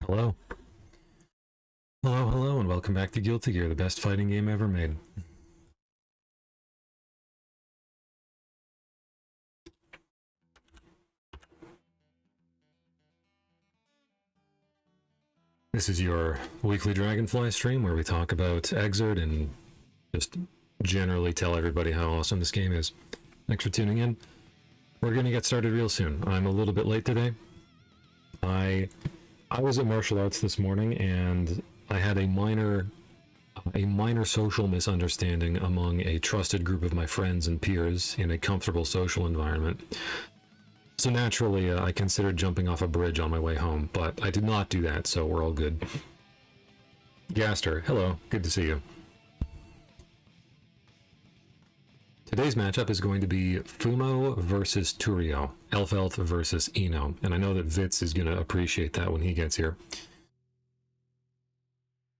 Hello. Hello, and welcome back to Guilty Gear, the best fighting game ever made. This is your weekly Dragonfly stream where we talk about Xrd and just generally tell everybody how awesome this game is. Thanks for tuning in. We're going to get started real soon. I'm a little bit late today. I was at martial arts this morning and I had a minor social misunderstanding among a trusted group of my friends and peers in a comfortable social environment. So naturally, I considered jumping off a bridge on my way home, but I did not do that, so we're all good. Gaster, hello, good to see you. Today's matchup is going to be Fumo versus Turio, Elphelt versus Eno, and I know that Vitz is going to appreciate that when he gets here.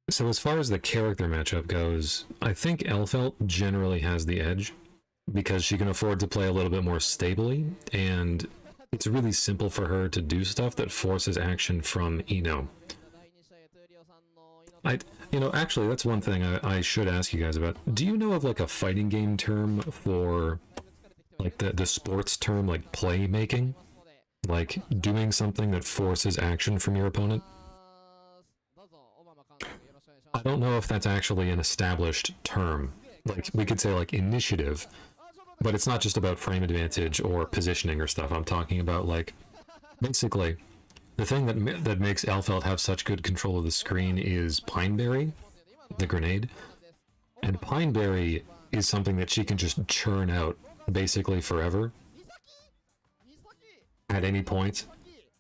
So as far as the character matchup goes, I think Elphelt generally has the edge, because she can afford to play a little bit more stably, and it's really simple for her to do stuff that forces action from Eno. Actually, that's one thing I should ask you guys about. Do you know of like a fighting game term for like the sports term, like playmaking? Like doing something that forces action from your opponent? I don't know if that's actually an established term. Like, we could say like initiative, but it's not just about frame advantage or positioning or stuff. I'm talking about, like, basically, the thing that makes Elphelt have such good control of the screen is Pineberry, the grenade. And Pineberry is something that she can just churn out basically forever at any point.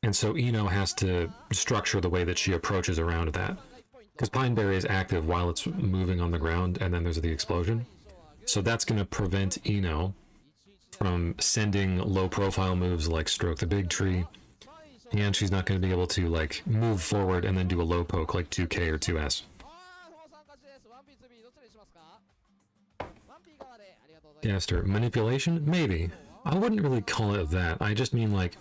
And so Eno has to structure the way that she approaches around that. Because Pineberry is active while it's moving on the ground, and then there's the explosion. So that's going to prevent Eno from sending low-profile moves like Stroke the Big Tree, and she's not going to be able to like move forward and then do a low poke like 2K or 2S. Gaster, manipulation? Maybe. I wouldn't really call it that. I just mean like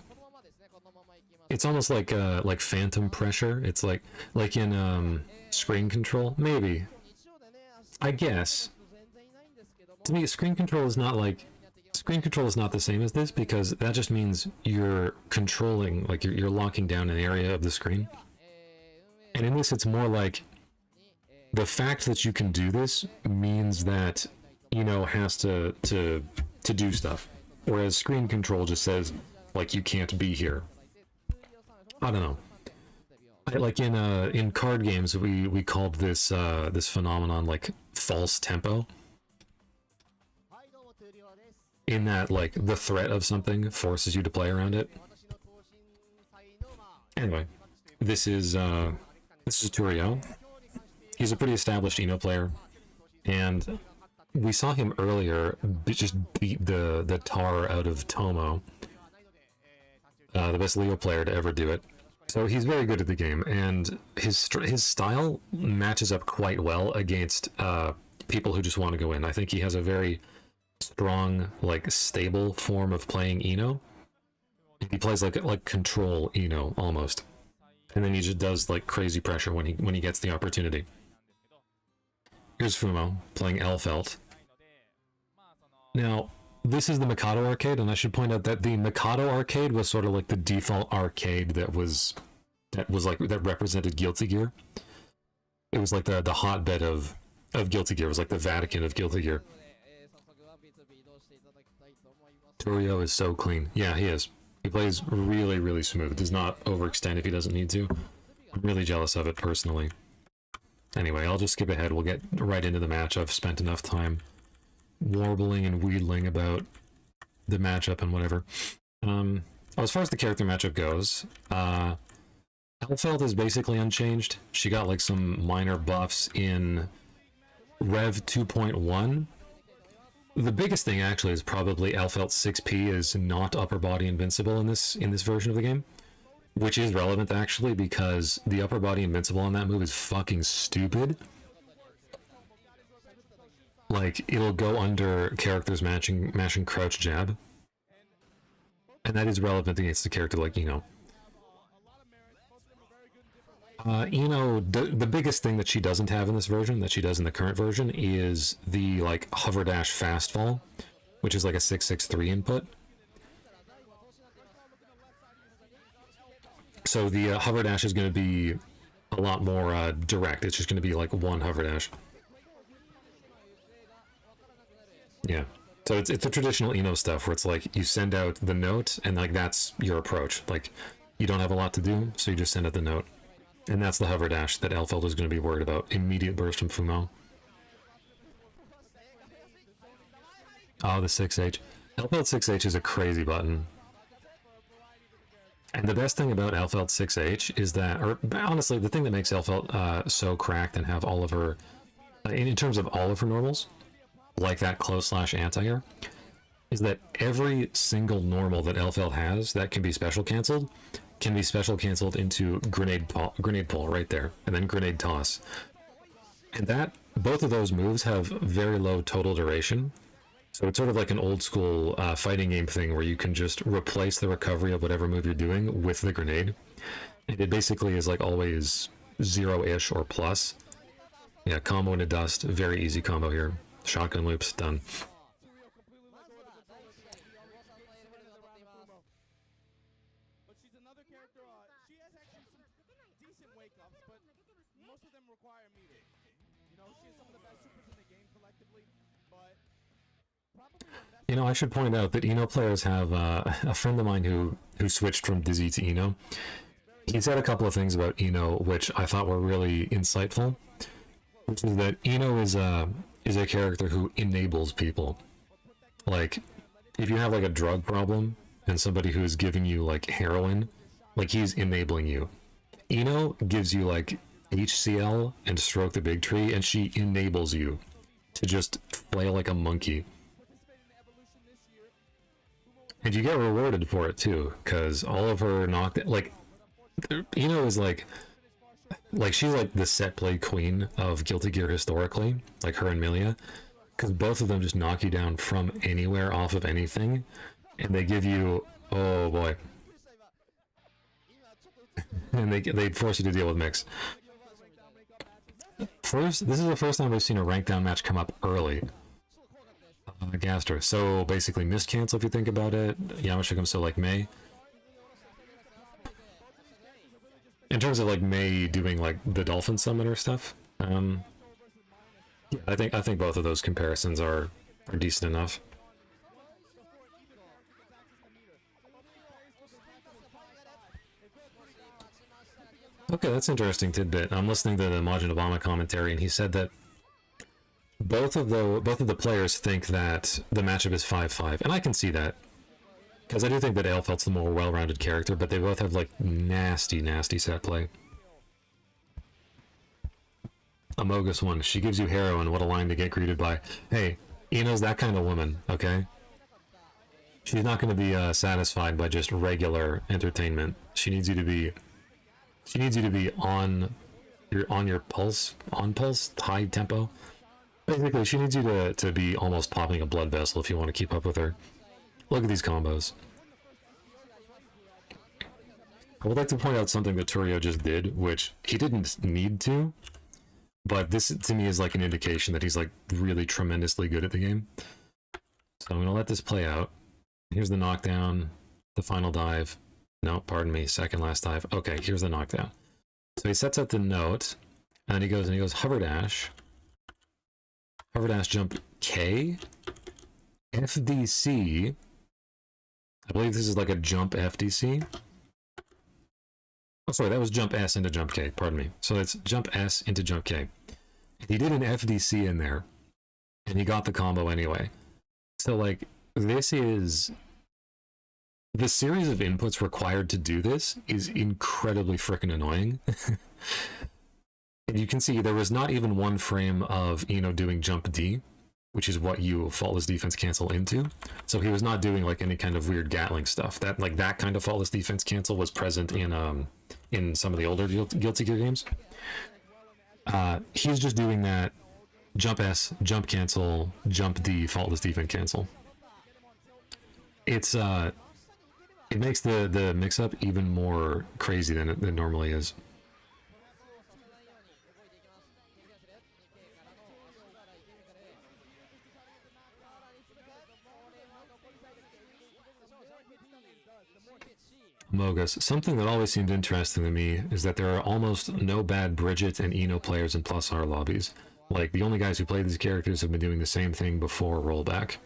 it's almost like phantom pressure. It's like in screen control. Maybe. I guess. To me, screen control is not the same as this, because that just means you're controlling, like you're locking down an area of the screen. And in this, it's more like the fact that you can do this means that has to do stuff, whereas screen control just says like you can't be here. I don't know. Like in card games, we called this this phenomenon like false tempo. In that, like, the threat of something forces you to play around it. Anyway, this is Turio. He's a pretty established Eno player, and we saw him earlier just beat the tar out of Tomo, the best Leo player to ever do it. So he's very good at the game, and his style matches up quite well against people who just want to go in. I think he has a very strong, like, stable form of playing Eno. He plays like control Eno almost, and then he just does like crazy pressure when he gets the opportunity. Here's Fumo playing Elphelt. Now, this is the Mikado arcade, and I should point out that the Mikado arcade was sort of like the default arcade that represented Guilty Gear. It was like the hotbed of Guilty Gear. It was like the Vatican of Guilty Gear. Turio is so clean. Yeah, he is. He plays really, really smooth. Does not overextend if he doesn't need to. I'm really jealous of it, personally. Anyway, I'll just skip ahead. We'll get right into the match. I've spent enough time warbling and wheedling about the matchup and whatever. As far as the character matchup goes, Elphelt is basically unchanged. She got like some minor buffs in Rev 2.1. The biggest thing actually is probably Elphelt's 6P is not upper body invincible in this version of the game, which is relevant actually because the upper body invincible on that move is fucking stupid. Like, it'll go under characters mashing crouch jab, and that is relevant against a character like The biggest thing that she doesn't have in this version, that she does in the current version, is the, like, hover dash fast fall, which is like a 663 input. So the hover dash is going to be a lot more direct. It's just going to be like one hover dash. Yeah. So it's the traditional stuff where it's like you send out the note and like that's your approach. Like you don't have a lot to do, so you just send out the note. And that's the hover dash that Elphelt is going to be worried about. Immediate burst from Fumo. Oh, the 6H. Elphelt 6H is a crazy button. And the best thing about Elphelt 6H is that, or honestly, the thing that makes Elphelt so cracked and have all of her, in terms of all of her normals, like that close slash anti-air, is that every single normal that Elphelt has that can be special canceled can be special canceled into grenade pull right there, and then grenade toss. And that, both of those moves have very low total duration. So it's sort of like an old school fighting game thing where you can just replace the recovery of whatever move you're doing with the grenade. And it basically is like always 0-ish or plus. Yeah, combo into dust, very easy combo here. Shotgun loops, done. I should point out that players have a friend of mine who switched from Dizzy to Eno. He said a couple of things about Eno which I thought were really insightful, which is that Eno is a character who enables people. Like, if you have like a drug problem and somebody who is giving you like heroin, like he's enabling you. Eno gives you like HCl and Stroke the Big Tree, and she enables you to just flail like a monkey. And you get rewarded for it too, because all of her like is like she's like the set play queen of Guilty Gear historically, like her and Milia, because both of them just knock you down from anywhere off of anything, and they give you, oh boy, and they force you to deal with mix. This is the first time we've seen a rank down match come up early. Gaster. So basically miscancel if you think about it. Yamashita comes so like Mei. In terms of like Mei doing like the dolphin summoner stuff, yeah, I think both of those comparisons are decent enough. Okay, that's interesting tidbit. I'm listening to the Majin Obama commentary, and he said that both of the players think that the matchup is 5-5, and I can see that, because I do think that Elphelt's the more well-rounded character, but they both have like nasty set play. Amogus 1, she gives you heroin, what a line to get greeted by. Hey, Eno's that kind of woman, okay? She's not going to be satisfied by just regular entertainment. She needs you to be on your pulse, high tempo. Basically, she needs you to be almost popping a blood vessel if you want to keep up with her. Look at these combos. I would like to point out something that Turio just did, which he didn't need to, but this to me is like an indication that he's like really tremendously good at the game. So I'm going to let this play out. Here's the knockdown, the final dive. No, pardon me, second last dive. Okay, here's the knockdown. So he sets up the note, and he goes hover dash jump K, FDC. I believe this is like a jump FDC. Oh, sorry, that was jump S into jump K, pardon me. So it's jump S into jump K. He did an FDC in there, and he got the combo anyway. So, like, this is... The series of inputs required to do this is incredibly freaking annoying. And you can see there was not even one frame of Eno doing jump D, which is what you faultless defense cancel into. So he was not doing like any kind of weird Gatling stuff. That kind of faultless defense cancel was present in some of the older Guilty Gear games. He's just doing that jump S, jump cancel, jump D, faultless defense cancel. It makes the mix up even more crazy than it normally is. Mogus. Something that always seemed interesting to me is that there are almost no bad Bridget and Eno players in Plus R lobbies. Like, the only guys who play these characters have been doing the same thing before rollback.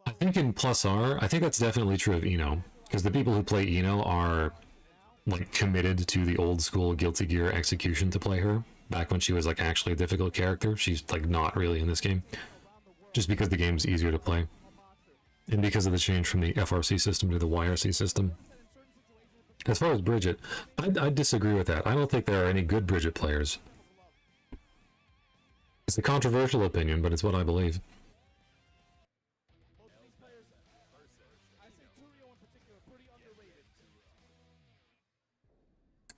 I think in Plus R, I think that's definitely true of Eno, because the people who play Eno are, like, committed to the old school Guilty Gear execution to play her. Back when she was, like, actually a difficult character. She's, like, not really in this game. Just because the game's easier to play. And because of the change from the FRC system to the YRC system. As far as Bridget, I disagree with that. I don't think there are any good Bridget players. It's a controversial opinion, but it's what I believe.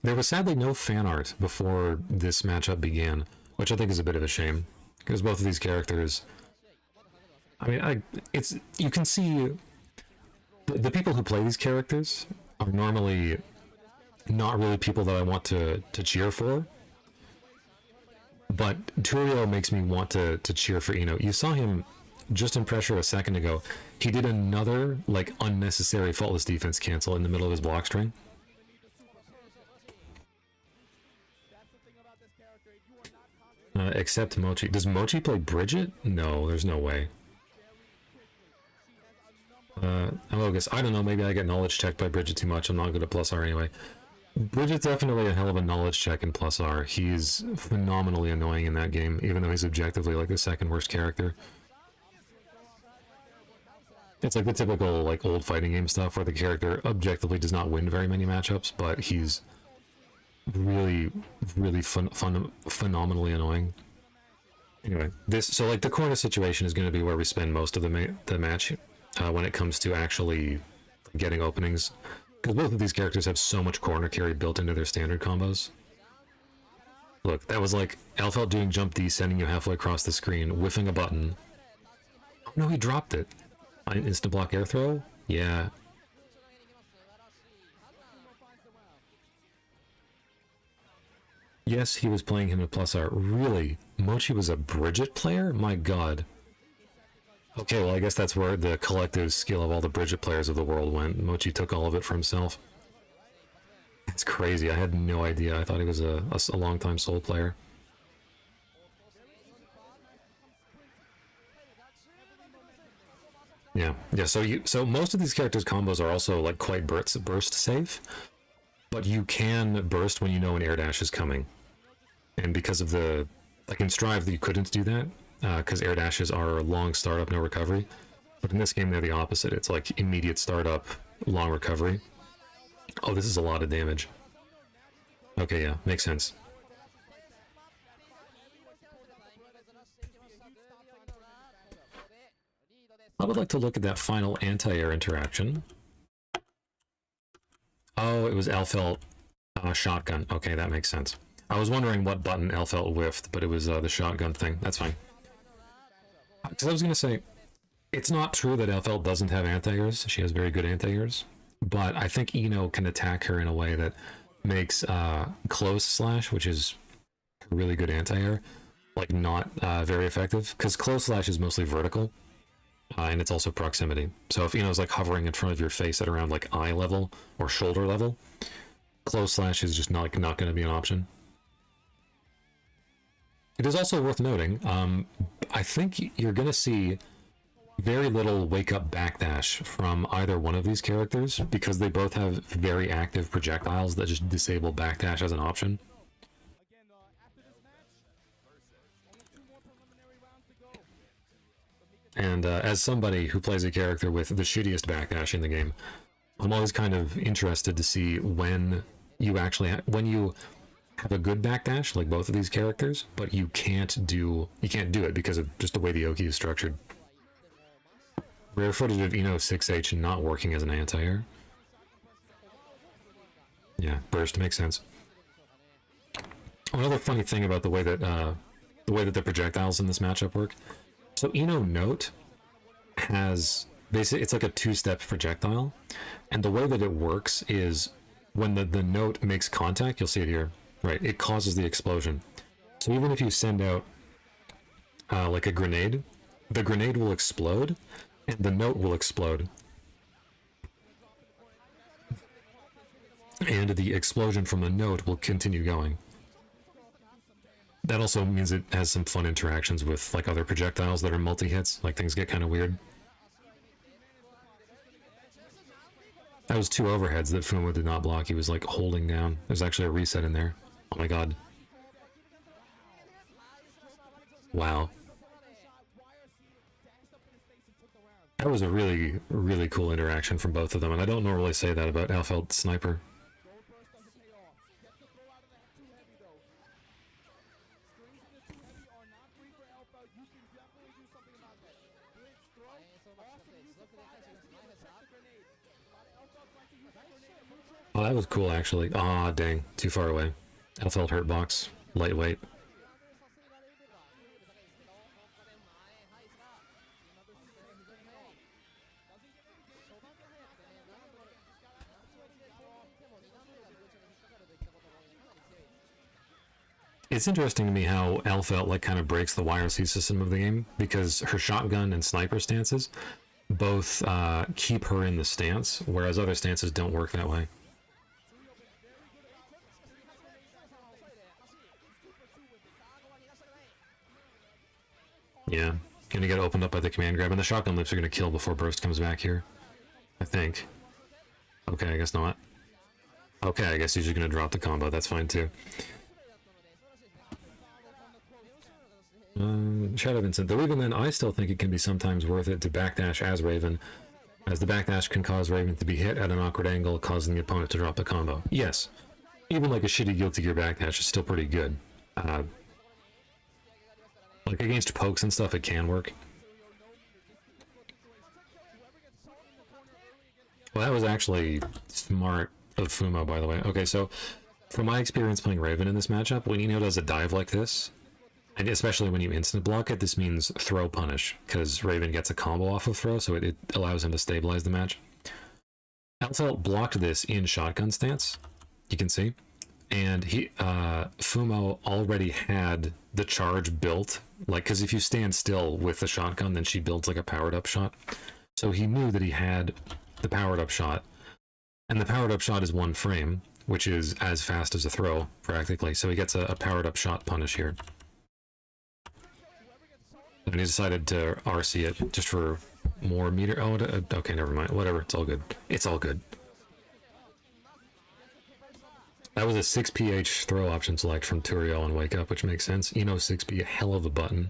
There was sadly no fan art before this matchup began, which I think is a bit of a shame, because both of these characters... I mean, you can see the people who play these characters are normally not really people that I want to cheer for, but Turio makes me want to cheer for Eno. You saw him just in pressure a second ago. He did another, like, unnecessary faultless defense cancel in the middle of his block string. Except Mochi. Does Mochi play Bridget? No, there's no way. Amogus, I don't know, maybe I get knowledge checked by Bridget too much. I'm not good at Plus R anyway. Bridget's definitely a hell of a knowledge check in Plus R. He's phenomenally annoying in that game, even though he's objectively like the second worst character. It's like the typical like old fighting game stuff where the character objectively does not win very many matchups, but he's really, really phenomenally annoying. Anyway, so like the corner situation is going to be where we spend most of the match when it comes to actually getting openings, because both of these characters have so much corner carry built into their standard combos. Look, that was like Elphelt doing jump D, sending you halfway across the screen, whiffing a button. Oh no, he dropped it. Instant block air throw? Yeah. Yes, he was playing him at Plus R. Really? Mochi was a Bridget player? My god. Okay, well I guess that's where the collective skill of all the Bridget players of the world went. Mochi took all of it for himself. It's crazy, I had no idea. I thought he was a long-time Soul player. Yeah, so most of these characters' combos are also like quite burst safe, but you can burst when you know an air dash is coming. And because of the, like in Strive, you couldn't do that, because air dashes are long startup, no recovery. But in this game, they're the opposite. It's like immediate startup, long recovery. Oh, this is a lot of damage. Okay, yeah, makes sense. I would like to look at that final anti-air interaction. Oh, it was Elphelt shotgun. Okay, that makes sense. I was wondering what button Elphelt whiffed, but it was the shotgun thing. That's fine. Because I was going to say, it's not true that Elphelt doesn't have anti-airs. She has very good anti-airs. But I think Eno can attack her in a way that makes close slash, which is a really good anti-air, like not very effective. Because close slash is mostly vertical. And it's also proximity. So if Eno's like hovering in front of your face at around like eye level or shoulder level, close slash is just not going to be an option. It is also worth noting, I think you're going to see very little wake-up backdash from either one of these characters, because they both have very active projectiles that just disable backdash as an option. And as somebody who plays a character with the shittiest backdash in the game, I'm always kind of interested to see when you actually when you have a good backdash, like both of these characters, but you can't do it because of just the way the Oki is structured. Rare footage of Eno 6H not working as an anti-air. Yeah, burst makes sense. Another funny thing about the way that the projectiles in this matchup work. So Eno Note has basically, it's like a two-step projectile, and the way that it works is when the note makes contact, you'll see it here, right? It causes the explosion. So even if you send out like a grenade, the grenade will explode, and the note will explode. and the explosion from the note will continue going. That also means it has some fun interactions with like other projectiles that are multi-hits, like things get kind of weird. That was 2 overheads that Fumo did not block. He was like holding down. There's actually a reset in there. Oh my god. Wow. That was a really, really cool interaction from both of them, and I don't normally say that about Elphelt Sniper. Oh, that was cool, actually. Ah, oh, dang. Too far away. Elphelt hurt box. Lightweight. It's interesting to me how Elphelt like kind of breaks the YRC system of the game, because her shotgun and sniper stances both keep her in the stance, whereas other stances don't work that way. Yeah, gonna get opened up by the command grab, and the shotgun lips are gonna kill before burst comes back here. I think. Okay, I guess not. Okay, I guess he's just gonna drop the combo, that's fine too. Shadow Vincent, though even then I still think it can be sometimes worth it to backdash as Raven, as the backdash can cause Raven to be hit at an awkward angle, causing the opponent to drop the combo. Yes, even like a shitty Guilty Gear backdash is still pretty good. Like against pokes and stuff, it can work. Well, that was actually smart of Fumo, by the way. Okay, so from my experience playing Raven in this matchup, when Eno does a dive like this, and especially when you instant block it, this means throw punish, because Raven gets a combo off of throw, so it allows him to stabilize the match. Elphelt blocked this in shotgun stance, you can see, and Fumo already had the charge built, like, because if you stand still with the shotgun, then she builds like a powered up shot. So he knew that he had the powered up shot, and the powered up shot is 1 frame, which is as fast as a throw, practically, so he gets a powered up shot punish here. And he decided to RC it just for more meter. Oh, okay, never mind. Whatever, it's all good. It's all good. That was a 6ph throw option select from Turiel and Wake Up, which makes sense. Eno 6p, a hell of a button.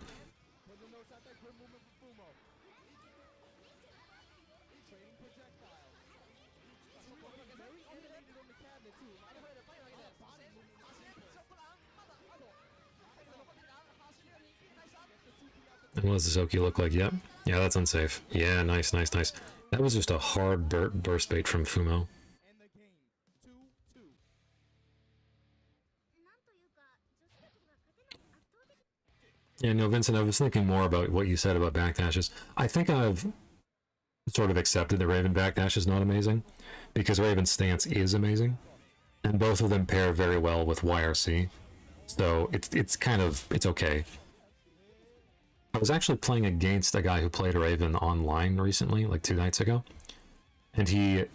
And what does the Soki look like? Yep. Yeah, that's unsafe. Yeah, nice, nice, nice. That was just a hard burst bait from Fumo. Yeah, no, Vincent, I was thinking more about what you said about backdashes. I think I've sort of accepted that Raven backdash is not amazing, because Raven's stance is amazing, and both of them pair very well with YRC, so it's kind of, it's okay. I was actually playing against a guy who played Raven online recently, like 2 nights ago, and he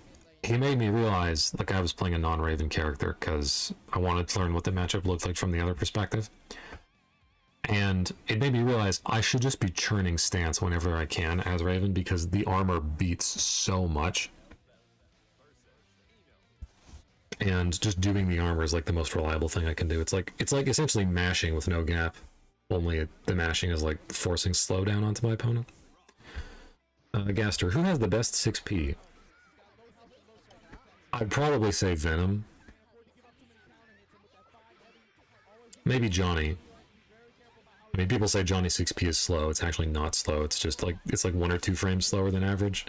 made me realize like I was playing a non-Raven character, because I wanted to learn what the matchup looked like from the other perspective. And it made me realize I should just be churning stance whenever I can as Raven, because the armor beats so much. And just doing the armor is like the most reliable thing I can do. It's like essentially mashing with no gap, only the mashing is like forcing slowdown onto my opponent. Gaster, who has the best 6p? I'd probably say Venom. Maybe Johnny. I mean, people say Johnny 6p is slow. It's actually not slow. It's just like, it's like 1 or 2 frames slower than average.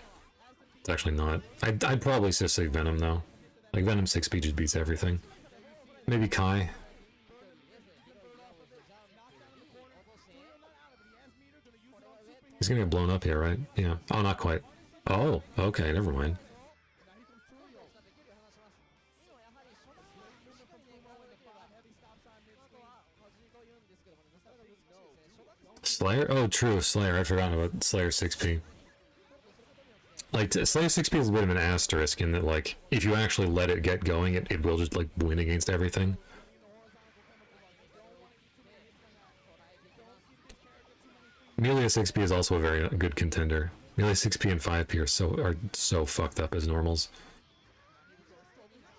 It's actually not. I'd probably just say Venom, though. Like, Venom 6p just beats everything. Maybe Kai. He's gonna get blown up here, right? Yeah. Oh, not quite. Oh, okay, never mind. Slayer? Oh, true, Slayer. I'd forgotten about Slayer 6p. Like, Slave 6P is a bit of an asterisk in that, like, if you actually let it get going, it will just, like, win against everything. Melee 6P is also a very good contender. Melee 6P and 5P are so fucked up as normals.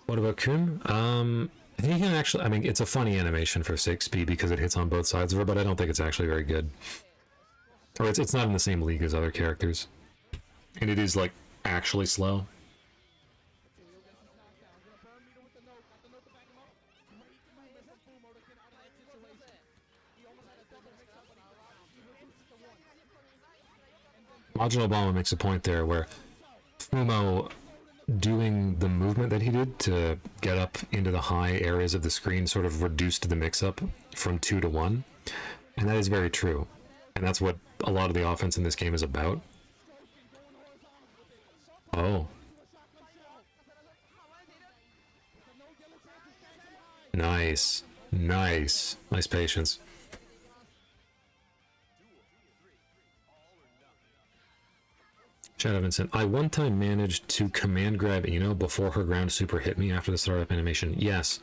What about Kun? I think he can actually, I mean, it's a funny animation for 6P because it hits on both sides of her, but I don't think it's actually very good. Or it's not in the same league as other characters. And it is, like, actually slow. Majin Obama makes a point there where Fumo doing the movement that he did to get up into the high areas of the screen sort of reduced the mix-up from 2 to 1. And that is very true. And that's what a lot of the offense in this game is about. Oh. Nice. Nice. Nice patience. Shadow Vincent, I one time managed to command grab Ino before her ground super hit me after the startup animation. Yes.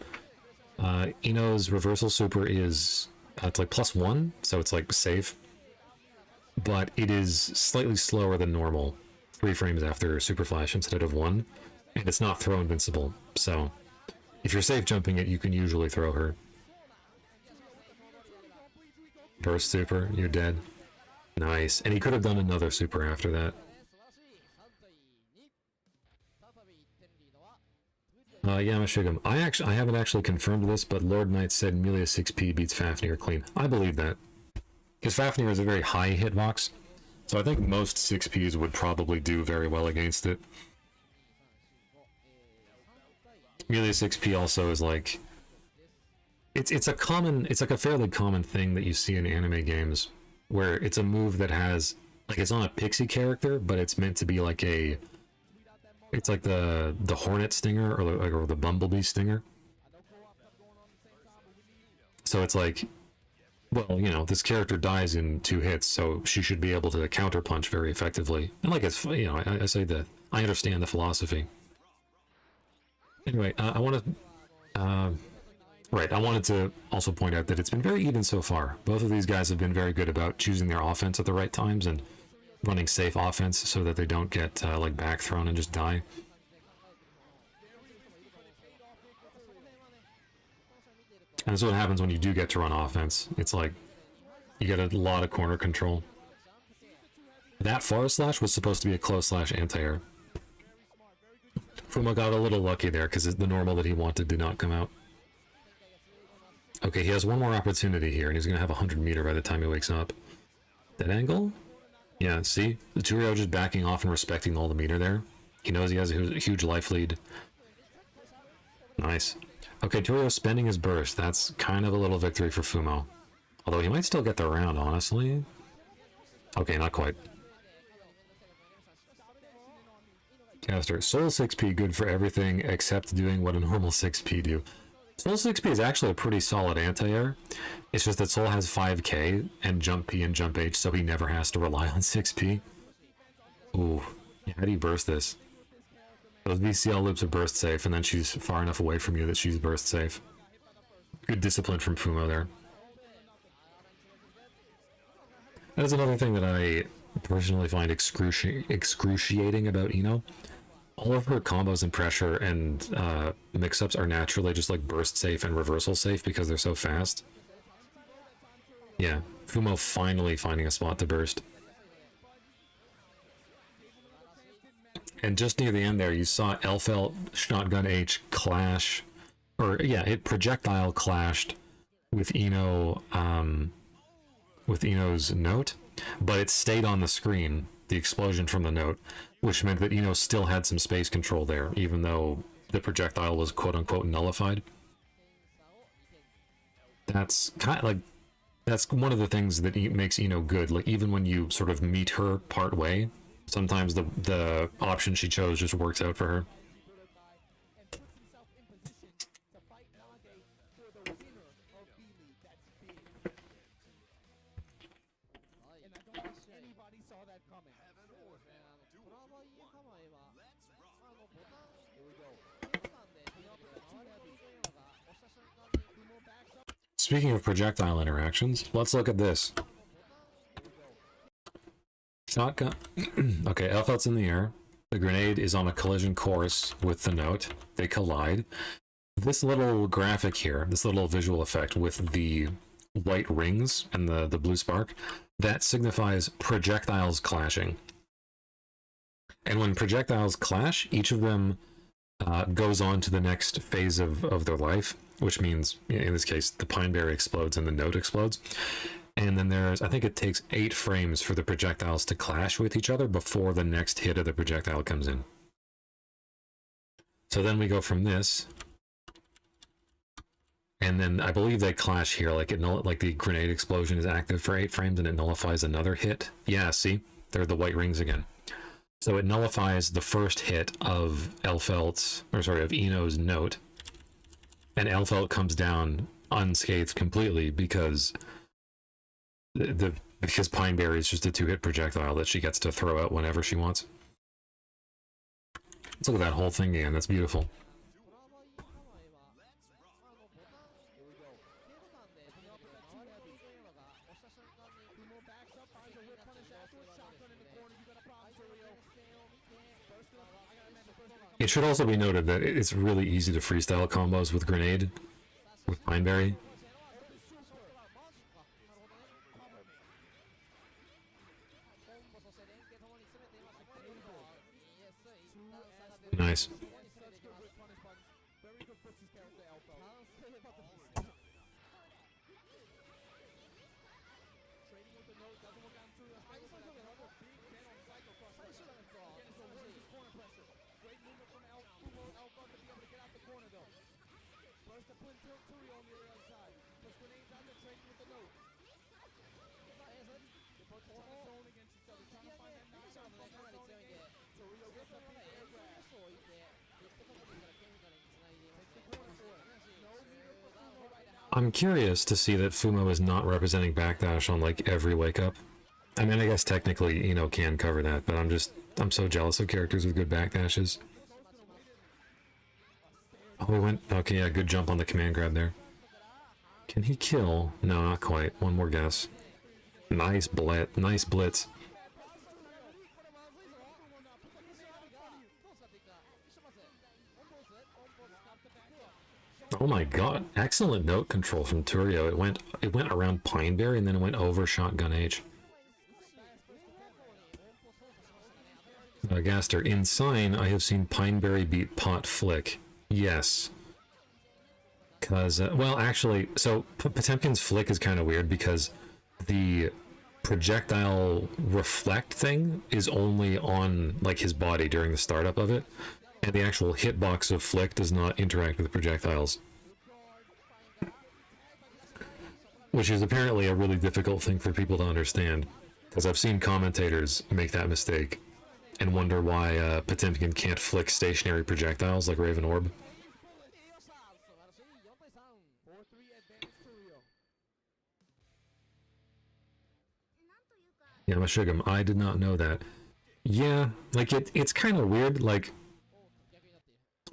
Ino's reversal super is, it's like +1, so it's like safe. But it is slightly slower than normal, 3 frames after super flash instead of 1. And it's not throw invincible, so if you're safe jumping it, you can usually throw her. Burst super, you're dead. Nice. And he could have done another super after that. Yamashigam. I haven't actually confirmed this, but Lord Knight said Melia 6P beats Fafnir clean. I believe that. Because Fafnir is a very high hitbox, so I think most 6Ps would probably do very well against it. Melia 6P also is like... It's like a fairly common thing that you see in anime games, where it's a move that has... Like, it's not a pixie character, but it's meant to be like a... It's like the Hornet Stinger or the Bumblebee Stinger. So it's like, well, you know, this character dies in 2 hits, so she should be able to counterpunch very effectively. And like, it's, you know, I say that I understand the philosophy. Anyway, I wanted to also point out that it's been very even so far. Both of these guys have been very good about choosing their offense at the right times and running safe offense so that they don't get like back thrown and just die. And that's what happens when you do get to run offense. It's like you get a lot of corner control. That forward slash was supposed to be a close slash anti-air. Fumo got a little lucky there because the normal that he wanted did not come out. Okay, he has one more opportunity here, and he's going to have 100 meter by the time he wakes up. That angle? Yeah, see? The Turio just backing off and respecting all the meter there. He knows he has a huge life lead. Nice. Okay, Turio spending his burst. That's kind of a little victory for Fumo. Although he might still get the round, honestly. Okay, not quite. Caster, Soul 6P good for everything except doing what a normal 6P do. Soul 6P is actually a pretty solid anti-air. It's just that Soul has 5k and Jump P and Jump H, so he never has to rely on 6P. Ooh, how do you burst this? Those VCL loops are burst safe, and then she's far enough away from you that she's burst safe. Good discipline from Fumo there. That is another thing that I personally find excruciating about Ino. All of her combos and pressure and mix-ups are naturally just like burst safe and reversal safe because they're so fast. Yeah, Fumo finally finding a spot to burst. And just near the end there, you saw Elphelt Shotgun H clash, or yeah, it projectile clashed with Ino, with Ino's note, but it stayed on the screen, the explosion from the note, which meant that Ino still had some space control there, even though the projectile was quote-unquote nullified. That's kind of like, that's one of the things that makes Ino good. Like, even when you sort of meet her part way, sometimes the option she chose just works out for her. Speaking of projectile interactions, let's look at this. Shotgun. Okay, Elphelt's in the air. The grenade is on a collision course with the note. They collide. This little graphic here, this little visual effect with the white rings and the blue spark, that signifies projectiles clashing. And when projectiles clash, each of them goes on to the next phase of their life, which means, in this case, the pineberry explodes and the note explodes. And then there's, I think it takes 8 frames for the projectiles to clash with each other before the next hit of the projectile comes in. So then we go from this, and then I believe they clash here, like like the grenade explosion is active for 8 frames and it nullifies another hit. Yeah, see? They're the white rings again. So it nullifies the first hit of Elphelt's, or sorry, of Eno's note, and Elphelt comes down unscathed completely because because Pineberry is just a 2-hit projectile that she gets to throw out whenever she wants. Let's look at that whole thing again. That's beautiful. It should also be noted that it's really easy to freestyle combos with grenade, with Pineberry. Nice. I'm curious to see that Fumo is not representing backdash on like every wake up. I mean, I guess technically, can cover that, but I'm so jealous of characters with good backdashes. Oh, we went, okay, yeah, good jump on the command grab there. Can he kill? No, not quite. One more guess. Nice blitz. Oh my god, excellent note control from Turio. It went around Pineberry and then it went over Shotgun H. Gaster, in Sign, I have seen Pineberry beat Pot Flick. Yes. Because, well, actually, so Potemkin's Flick is kind of weird because the projectile reflect thing is only on, like, his body during the startup of it, and the actual hitbox of Flick does not interact with projectiles. Which is apparently a really difficult thing for people to understand, because I've seen commentators make that mistake and wonder why Potemkin can't flick stationary projectiles like Raven Orb. Yeah, Mashugam, I did not know that. Yeah, like it's kind of weird, like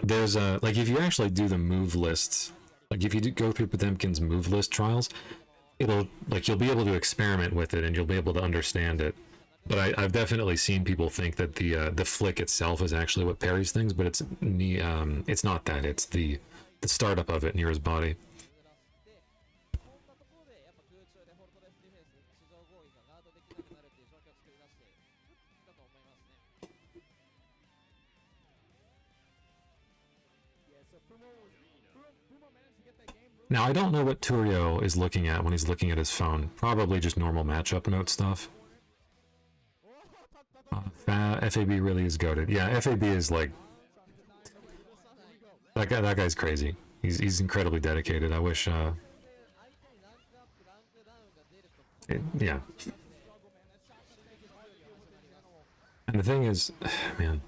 there's a, like if you actually do the move lists, like if you go through Potemkin's move list trials, it'll, like, you'll be able to experiment with it and you'll be able to understand it. But I've definitely seen people think that the flick itself is actually what parries things, but it's not that. It's the startup of it near his body. Now, I don't know what Turio is looking at when he's looking at his phone. Probably just normal matchup note stuff. FAB really is goated. Yeah, FAB is like... That guy's crazy. He's incredibly dedicated. I wish... yeah. And the thing is... Man.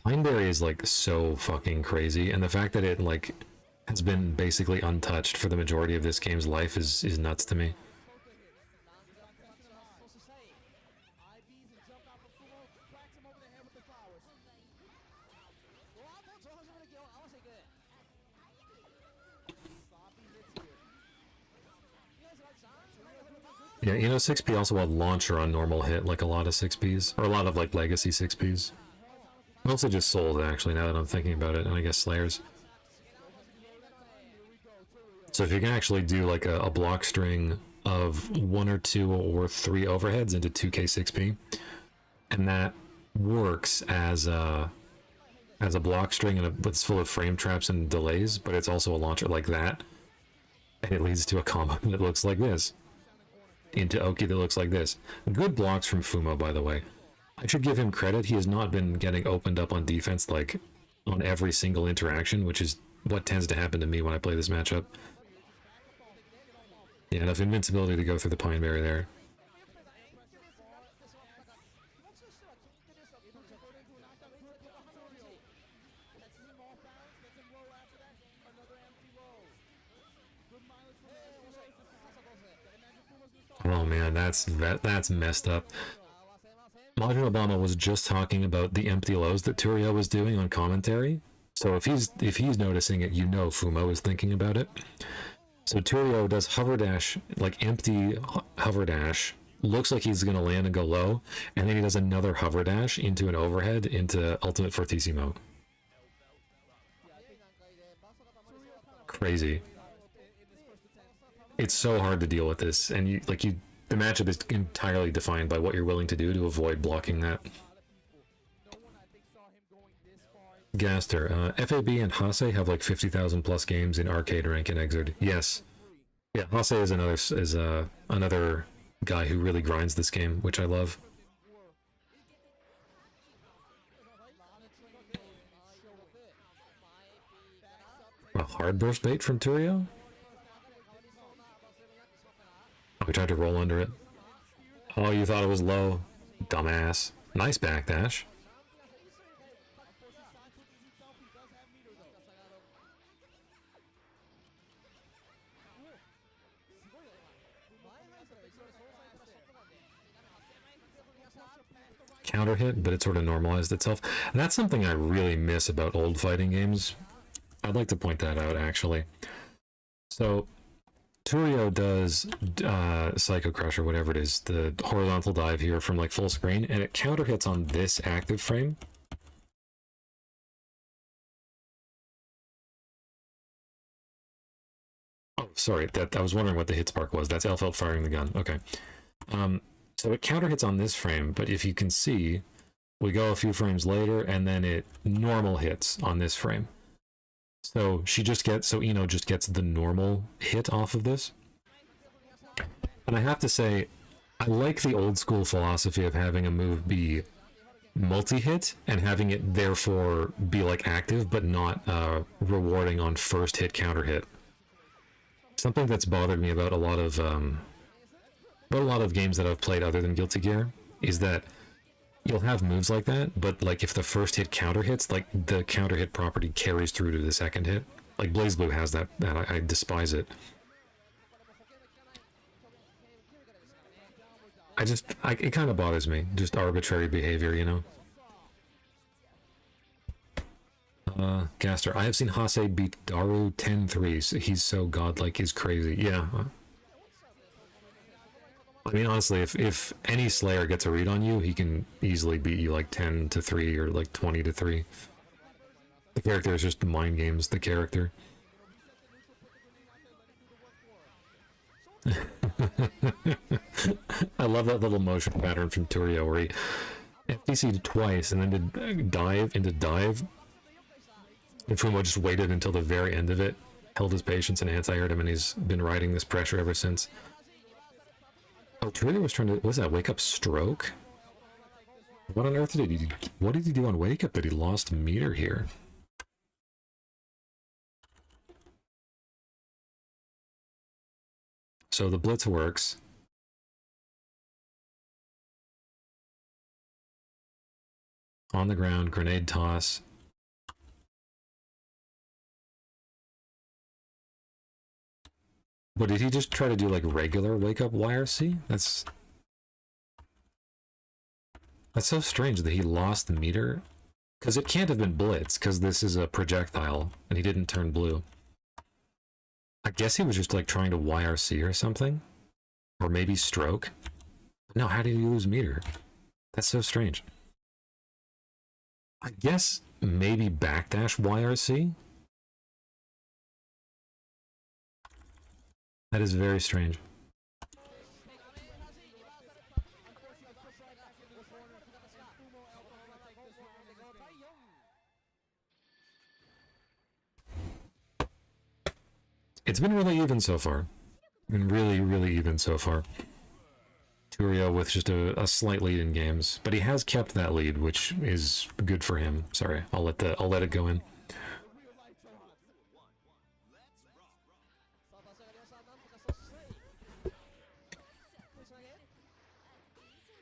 Pineberry is like so fucking crazy, and the fact that it like has been basically untouched for the majority of this game's life is nuts to me. Yeah, you know, 6P also had launcher on normal hit, like a lot of 6Ps, or a lot of like legacy 6Ps. Mostly just souls, actually, now that I'm thinking about it, and I guess slayers. So if you can actually do like a block string of 1 or 2 or 3 overheads into 2k6p, and that works as a block string and it's full of frame traps and delays, but it's also a launcher like that, and it leads to a combo that looks like this, into Oki that looks like this. Good blocks from Fumo, by the way. I should give him credit. He has not been getting opened up on defense like on every single interaction, which is what tends to happen to me when I play this matchup. Yeah, enough invincibility to go through the Pine Berry there. Oh man, that's messed up. Majin Obama was just talking about the empty lows that Turio was doing on commentary. So if he's noticing it, you know Fumo is thinking about it. So Turio does hover dash, like empty hover dash. Looks like he's gonna land and go low, and then he does another hover dash into an overhead into ultimate fortissimo. Crazy. It's so hard to deal with this, and the matchup is entirely defined by what you're willing to do to avoid blocking that. Gaster, FAB and Hase have like 50,000 plus games in arcade rank in Xrd. Yes. Yeah, Hase is another guy who really grinds this game, which I love. A hard burst bait from Turio? Oh, we tried to roll under it. Oh, you thought it was low? Dumbass. Nice backdash. Counter hit, but it sort of normalized itself. And that's something I really miss about old fighting games. I'd like to point that out, actually. So, Turio does Psycho Crush or whatever it is, the horizontal dive here from like full screen, and it counter hits on this active frame. Oh, sorry, I was wondering what the hit spark was. That's Elphelt firing the gun. Okay. So it counter hits on this frame, but if you can see, we go a few frames later, and then it normal hits on this frame. So Ino just gets the normal hit off of this. And I have to say, I like the old school philosophy of having a move be multi-hit and having it therefore be like active, but not rewarding on first hit counter hit. Something that's bothered me about a lot of games that I've played other than Guilty Gear is that you'll have moves like that, but like if the first hit counter hits, like the counter hit property carries through to the second hit. Like BlazBlue has that, and I despise it. It kind of bothers me, just arbitrary behavior, you know? Gaster, I have seen Hase beat Daru 10-3, so he's so godlike, he's crazy. Yeah. I mean, honestly, if any Slayer gets a read on you, he can easily beat you like 10-3 or like 20-3. The character is just mind games the character. I love that little motion pattern from Turio where he FTC'd twice and then did dive into dive. And Fumo just waited until the very end of it, held his patience and anti-aired him, and he's been riding this pressure ever since. Oh, Turio was trying to... Was that Wake Up Stroke? What on earth did he do? What did he do on Wake Up that he lost meter here? So the Blitz works. On the ground, grenade toss. But did he just try to do like regular Wake Up YRC? That's... That's so strange that he lost the meter. Because it can't have been Blitz, because this is a projectile, and he didn't turn blue. I guess he was just like trying to YRC or something. Or maybe stroke. No, how did he lose meter? That's so strange. I guess maybe backdash YRC? That is very strange. It's been really even so far. Been really, really even so far. Turio with just a slight lead in games, but he has kept that lead, which is good for him. Sorry, I'll let it go in.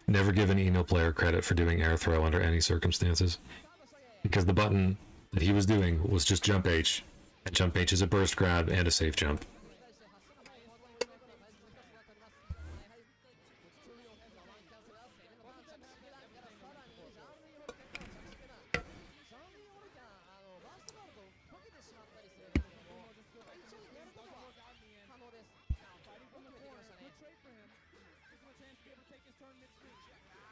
Never give an Eno player credit for doing air throw under any circumstances, because the button that he was doing was just jump H, and jump H is a burst grab and a safe jump.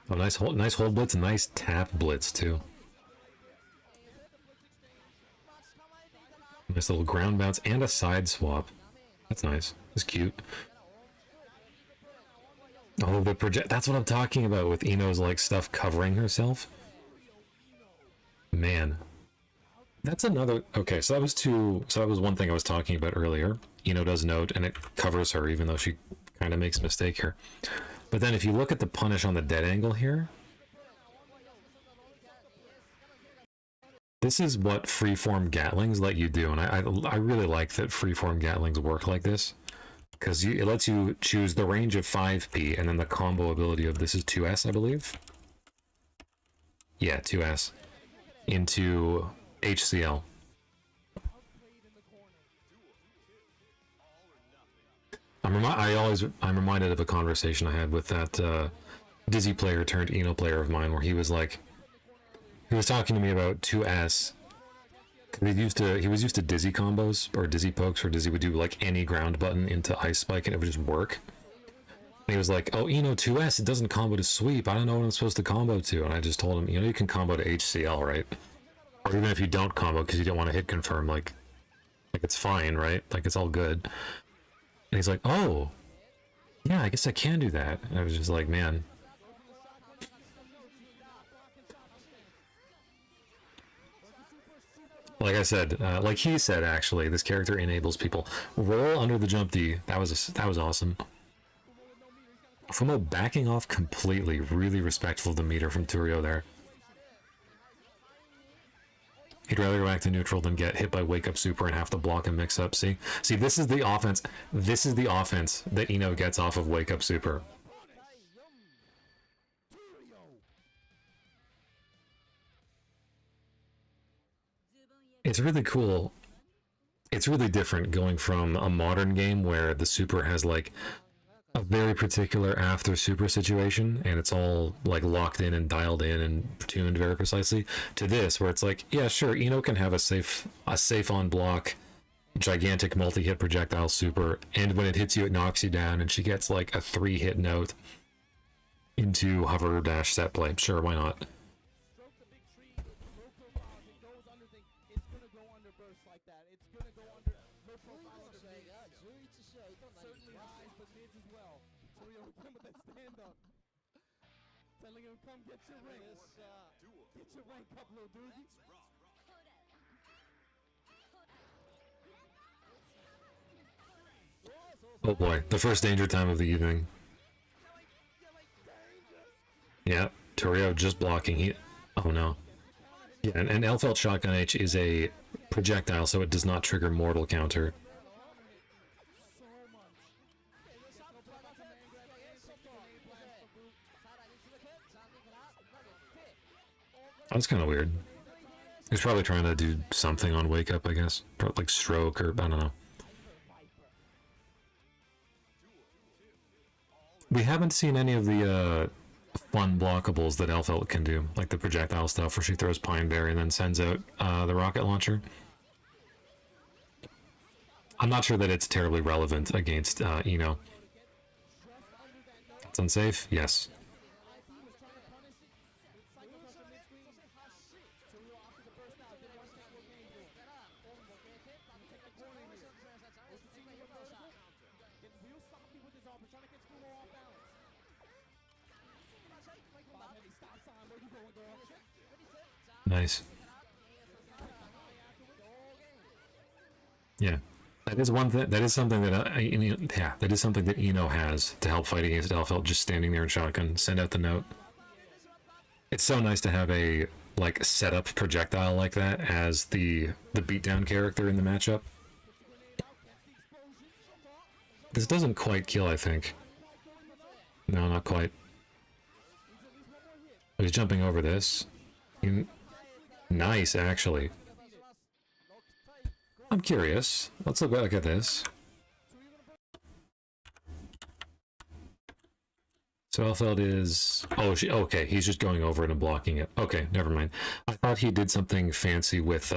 Oh, nice hold blitz, nice tap blitz too. Nice little ground bounce and a side swap. That's nice. That's cute. Oh, the project. That's what I'm talking about with Eno's like stuff covering herself. Man, that's another. Okay, so that was two. So that was one thing I was talking about earlier. Eno does note, and it covers her, even though she kind of makes a mistake here. But then if you look at the punish on the dead angle here, this is what freeform Gatlings let you do, and I really like that freeform Gatlings work like this, because it lets you choose the range of 5p, and then the combo ability of this is 2s, I believe? Yeah, 2s, into HCL. I'm reminded of a conversation I had with that Dizzy player turned Eno player of mine, where he was talking to me about 2S. He was used to Dizzy combos or Dizzy pokes, where Dizzy would do like any ground button into Ice Spike and it would just work. And he was like, "Oh, Eno 2S, it doesn't combo to sweep. I don't know what I'm supposed to combo to." And I just told him, you can combo to HCL, right? Or even if you don't combo because you don't want to hit confirm, like it's fine, right? Like it's all good. And he's like, "Oh, yeah, I guess I can do that." And I was just like, man. Like I said, like he said, actually, this character enables people. Roll under the jump D. That was awesome. Fumo backing off completely. Really respectful of the meter from Turio there. He'd rather go back to neutral than get hit by Wake Up Super and have to block and mix up. See, this is the offense. This is the offense that Eno gets off of Wake Up Super. It's really cool. It's really different going from a modern game where the super has like a very particular after super situation and it's all like locked in and dialed in and tuned very precisely, to this where it's like, yeah, sure, Eno can have a safe on block gigantic multi-hit projectile super, and when it hits you it knocks you down, and she gets like a 3-hit note into hover dash set play. Sure, why not? Oh boy, the first danger time of the evening. Yeah, Turio just blocking. Oh no. Yeah, and Elphelt Shotgun H is a projectile, so it does not trigger mortal counter. That's kind of weird. He's probably trying to do something on Wake Up, I guess. Like stroke or I don't know. We haven't seen any of the fun blockables that Elphelt can do, like the projectile stuff where she throws Pine Berry and then sends out the rocket launcher. I'm not sure that it's terribly relevant against Eno. It's unsafe? Yes. Nice. Yeah. That is one thing. That is something that yeah, that is something that Eno has to help fight against Elphelt. Just standing there in shotgun, send out the note. It's so nice to have a like setup projectile like that as the beatdown character in the matchup. This doesn't quite kill, I think. No, not quite. But he's jumping over this. Nice, actually. I'm curious. Let's look back at this. So Elphelt is... Oh, okay, he's just going over it and blocking it. Okay, never mind. I thought he did something fancy with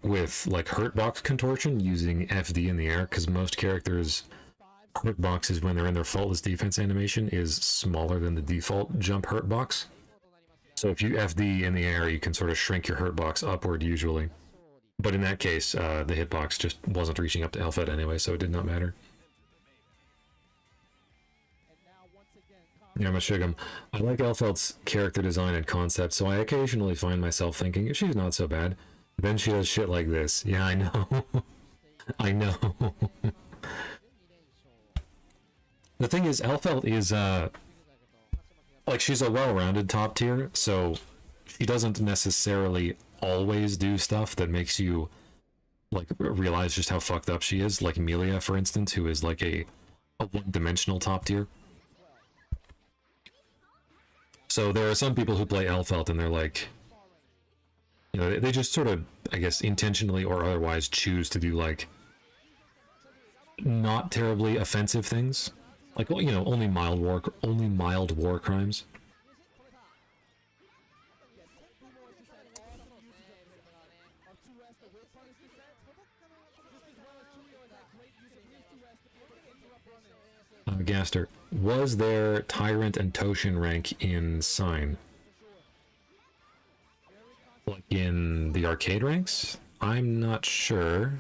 like hurtbox contortion using FD in the air, because most characters' hurtboxes when they're in their faultless defense animation is smaller than the default jump hurtbox. So if you FD in the air, you can sort of shrink your hurtbox upward usually. But in that case, the hitbox just wasn't reaching up to Elphelt anyway, so it did not matter. Yeah, Mashigam. I like Elphelt's character design and concept, so I occasionally find myself thinking, she's not so bad. Then she does shit like this. Yeah, I know. I know. The thing is, Elphelt is, like, she's a well-rounded top tier, so she doesn't necessarily always do stuff that makes you, like, realize just how fucked up she is. Like Melia, for instance, who is, like, a one-dimensional top tier. So there are some people who play Elphelt and they're like, you know, they just sort of, I guess, intentionally or otherwise choose to do, like, not terribly offensive things. Like, you know, only mild war crimes. Gaster, was there Tyrant and Toshin rank in Sign? Like in the arcade ranks? I'm not sure.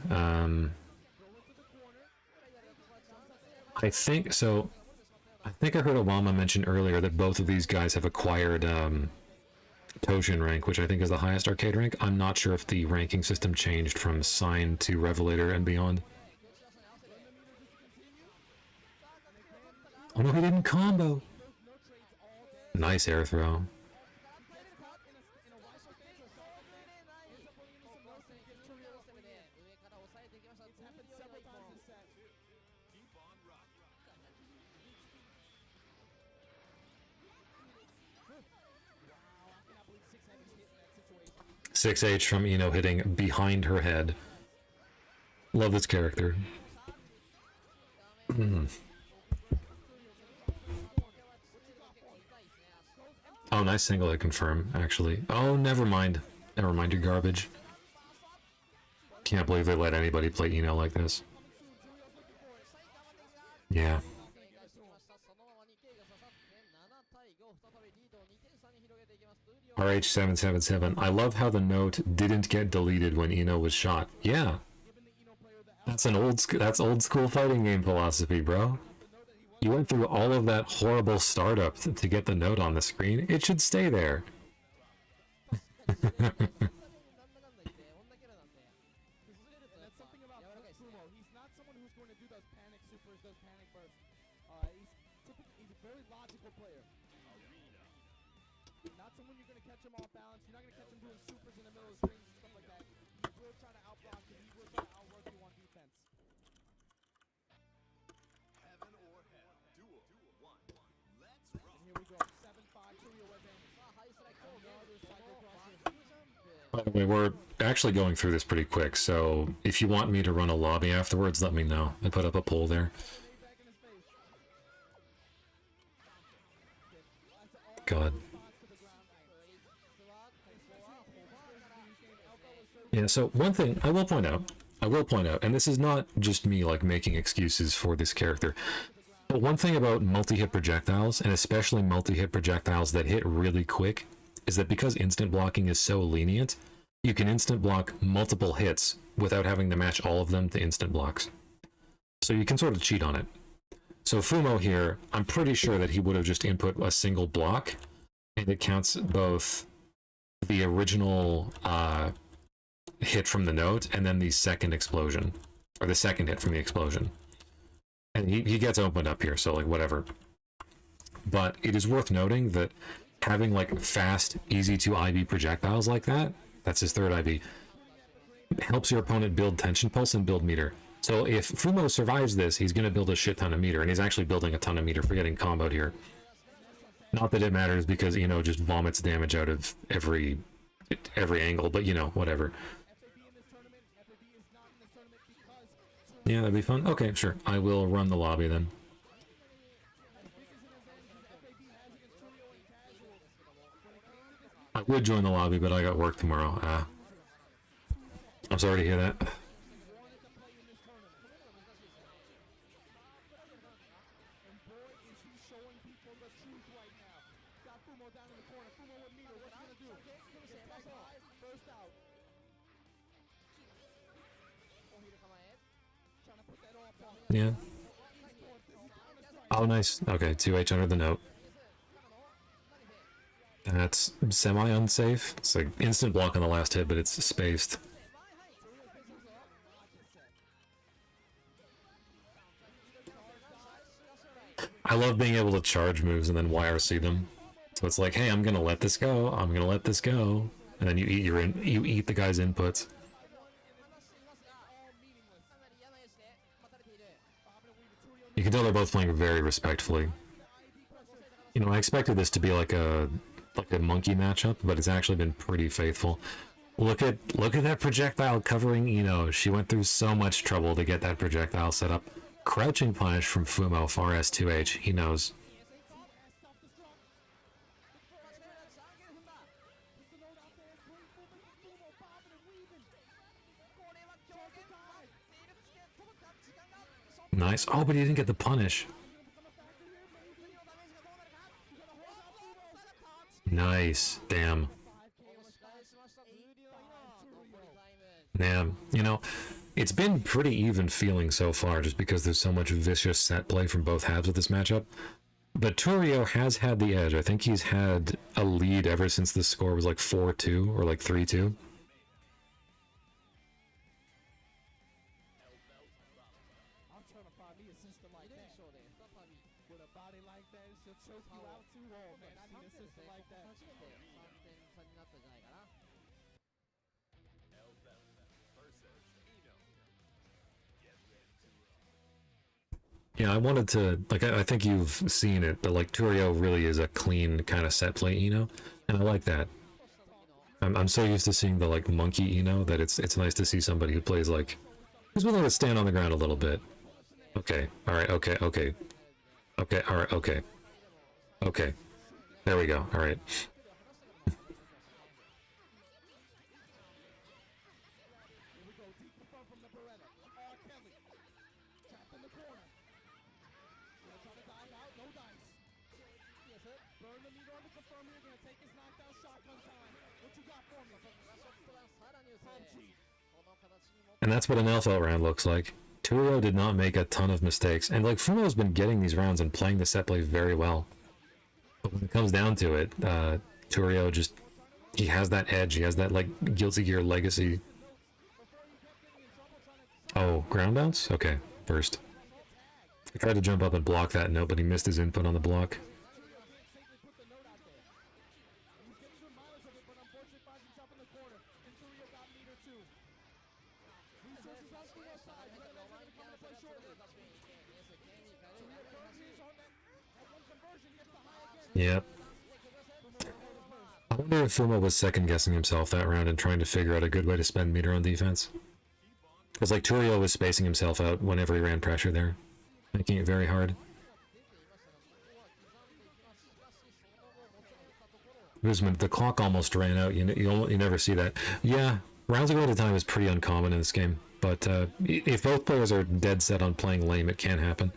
I think so. I think I heard Obama mention earlier that both of these guys have acquired Toshin rank, which I think is the highest arcade rank. I'm not sure if the ranking system changed from Sign to Revelator and beyond. Oh no, he didn't combo! Nice air throw. H from Eno hitting behind her head. Love this character. Oh, nice single hit confirm, actually. Oh, never mind. Never mind, you're garbage. Can't believe they let anybody play Eno like this. Yeah. RH777. I love how the note didn't get deleted when Eno was shot. Yeah. That's old school fighting game philosophy, bro. You went through all of that horrible startup to get the note on the screen. It should stay there. By the way, we're actually going through this pretty quick, so if you want me to run a lobby afterwards, let me know. I put up a poll there. God. Yeah, so one thing I will point out, and this is not just me like making excuses for this character, but one thing about multi-hit projectiles, and especially multi-hit projectiles that hit really quick, is that because instant blocking is so lenient, you can instant block multiple hits without having to match all of them to instant blocks. So you can sort of cheat on it. So Fumo here, I'm pretty sure that he would have just input a single block, and it counts both the original hit from the note and then the second explosion, or the second hit from the explosion. And he gets opened up here, so like whatever. But it is worth noting that having like fast, easy to IB projectiles like that, that's his third IB, helps your opponent build tension pulse and build meter. So if Fumo survives this, he's going to build a shit ton of meter, and he's actually building a ton of meter for getting comboed here. Not that it matters because, you know, just vomits damage out of every angle, but you know, whatever. Yeah, that'd be fun. Okay, sure. I will run the lobby then. I would join the lobby, but I got work tomorrow. I'm sorry to hear that. Yeah. Oh, nice. Okay, 2H under the note. That's semi-unsafe. It's like instant block on the last hit, but it's spaced. I love being able to charge moves and then YRC them. So it's like, hey, I'm gonna let this go. I'm gonna let this go, and then you eat the guy's inputs. You can tell they're both playing very respectfully. You know, I expected this to be like a monkey matchup, but it's actually been pretty faithful. Look at that projectile covering Eno. She went through so much trouble to get that projectile set up. Crouching punish from Fumo for S2H. He knows. Nice. Oh, but he didn't get the punish. Nice. Damn. Damn. You know, it's been pretty even feeling so far just because there's so much vicious set play from both halves of this matchup. But Turio has had the edge. I think he's had a lead ever since the score was like 4-2 or like 3-2. Yeah, I wanted to, like, I think you've seen it, but like Turio really is a clean kind of set play Eno, and I like that. I'm so used to seeing the like monkey Eno that it's nice to see somebody who plays like, who's willing to stand on the ground a little bit. Okay, alright, okay, okay. Okay, alright, okay. Okay. There we go, alright. And that's what an Elphelt round looks like. Turio did not make a ton of mistakes, and like Fumo's been getting these rounds and playing the set play very well. But when it comes down to it, Turio just, he has that edge, he has that like Guilty Gear legacy. Oh, ground bounce? Okay, first. I tried to jump up and block that note, but he missed his input on the block. Yep. I wonder if Fumo was second-guessing himself that round and trying to figure out a good way to spend meter on defense. Because like Turio was spacing himself out whenever he ran pressure there, making it very hard. Guzman, the clock almost ran out. You never see that. Yeah, rounds ago at a time is pretty uncommon in this game. But if both players are dead set on playing lame, it can happen.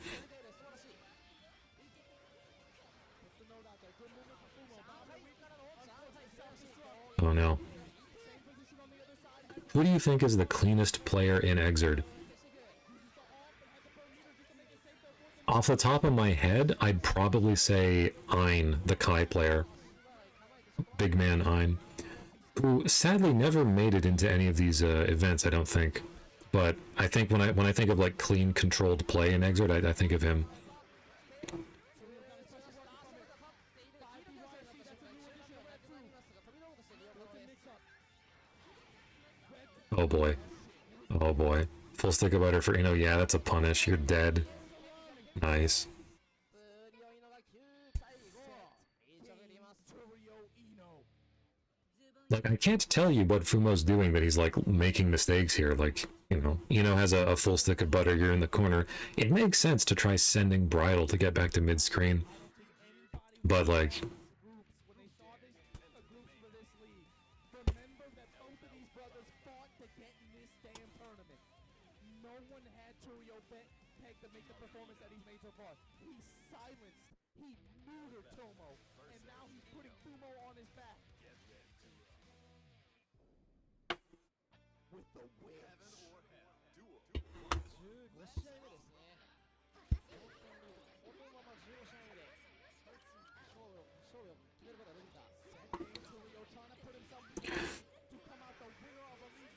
Oh no. Who do you think is the cleanest player in Xrd? Off the top of my head, I'd probably say Ein, the Kai player. Big man Ein. Who sadly never made it into any of these events, I don't think. But I think when I think of like clean, controlled play in Xrd, I think of him. Oh boy. Oh boy. Full stick of butter for Ino. Yeah, that's a punish. You're dead. Nice. Like, I can't tell you what Fumo's doing that he's, like, making mistakes here. Like, you know, Ino has a full stick of butter, you're in the corner. It makes sense to try sending Bridal to get back to mid-screen. But, like...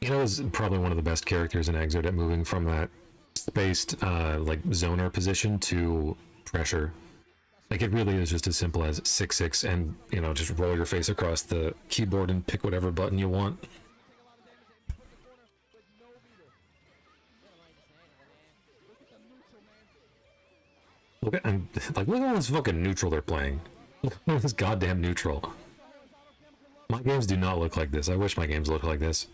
Ino is probably one of the best characters in Xrd at moving from that spaced, like, zoner position to pressure. Like, it really is just as simple as 6-6 and, you know, just roll your face across the keyboard and pick whatever button you want. Look at, and, like, look at all this fucking neutral they're playing. Look at this goddamn neutral. My games do not look like this. I wish my games looked like this.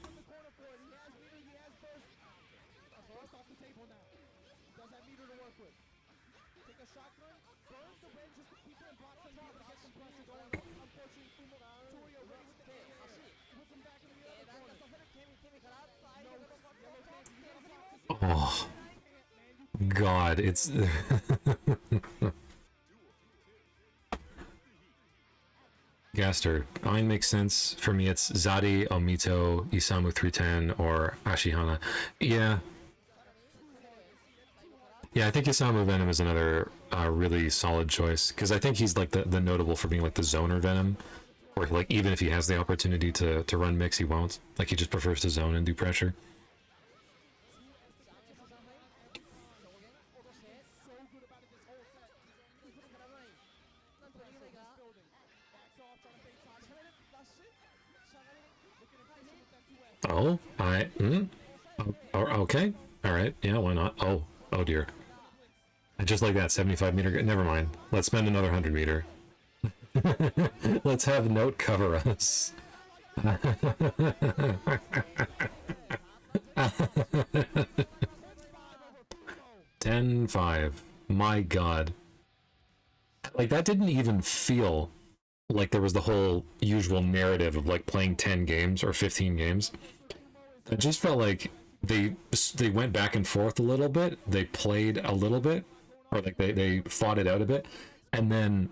Oh, God, it's... Gaster. Ein makes sense. For me, it's Zadi, Omito, Isamu 310, or Ashihana. Yeah. Yeah, I think Isamu Venom is another really solid choice, because I think he's like the notable for being like the zoner Venom, or like even if he has the opportunity to run mix, he won't. Like, he just prefers to zone and do pressure. Oh, okay. All right. Yeah, why not? Oh dear. Just like that, 75 meter. Never mind. Let's spend another 100 meter. Let's have Note cover us. 10-5. My God. Like, that didn't even feel like there was the whole usual narrative of like playing 10 games or 15 games. It just felt like they went back and forth a little bit. They played a little bit, or like they fought it out a bit, and then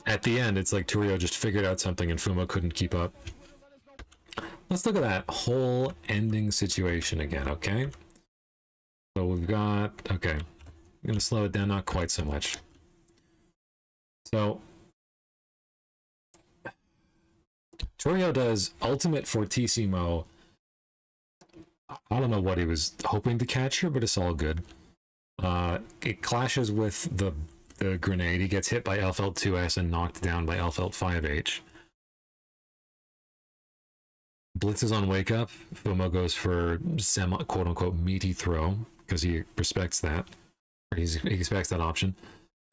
at the end, it's like Turio just figured out something and Fumo couldn't keep up. Let's look at that whole ending situation again, okay? So we've got... Okay. I'm going to slow it down, not quite so much. So... Turio does ultimate Fortissimo. I don't know what he was hoping to catch here, but it's all good. It clashes with the grenade. He gets hit by Elphelt 2S and knocked down by Elphelt 5H. Blitzes on wake up. Fumo goes for quote-unquote meaty throw because he respects that. Or he expects that option.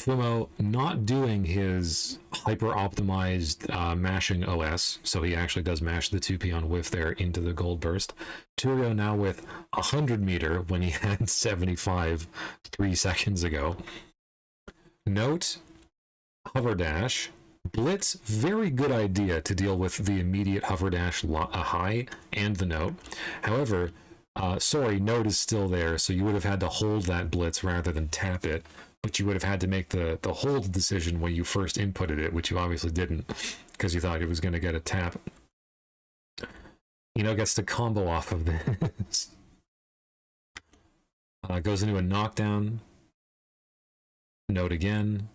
Fumo not doing his hyper-optimized mashing OS, so he actually does mash the 2P on whiff there into the gold burst. Turio now with 100 meter when he had 75 3 seconds ago. Note, hover dash, Blitz, very good idea to deal with the immediate hover dash high and the note. However, sorry, note is still there, so you would have had to hold that blitz rather than tap it, but you would have had to make the hold decision when you first inputted it, which you obviously didn't, because you thought it was going to get a tap. Gets to combo off of this. Goes into a knockdown. Note again.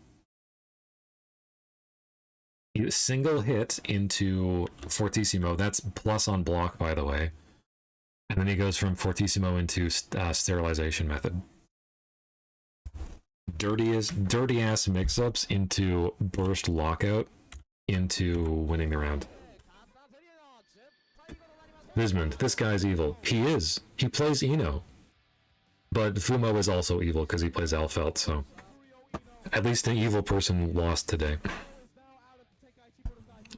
Single hit into Fortissimo. That's plus on block, by the way. And then he goes from Fortissimo into sterilization method. Dirty ass mix-ups into burst lockout into winning the round. Vismond, this guy's evil. He is. He plays Eno. But Fumo is also evil because he plays Elphelt, so... At least an evil person lost today.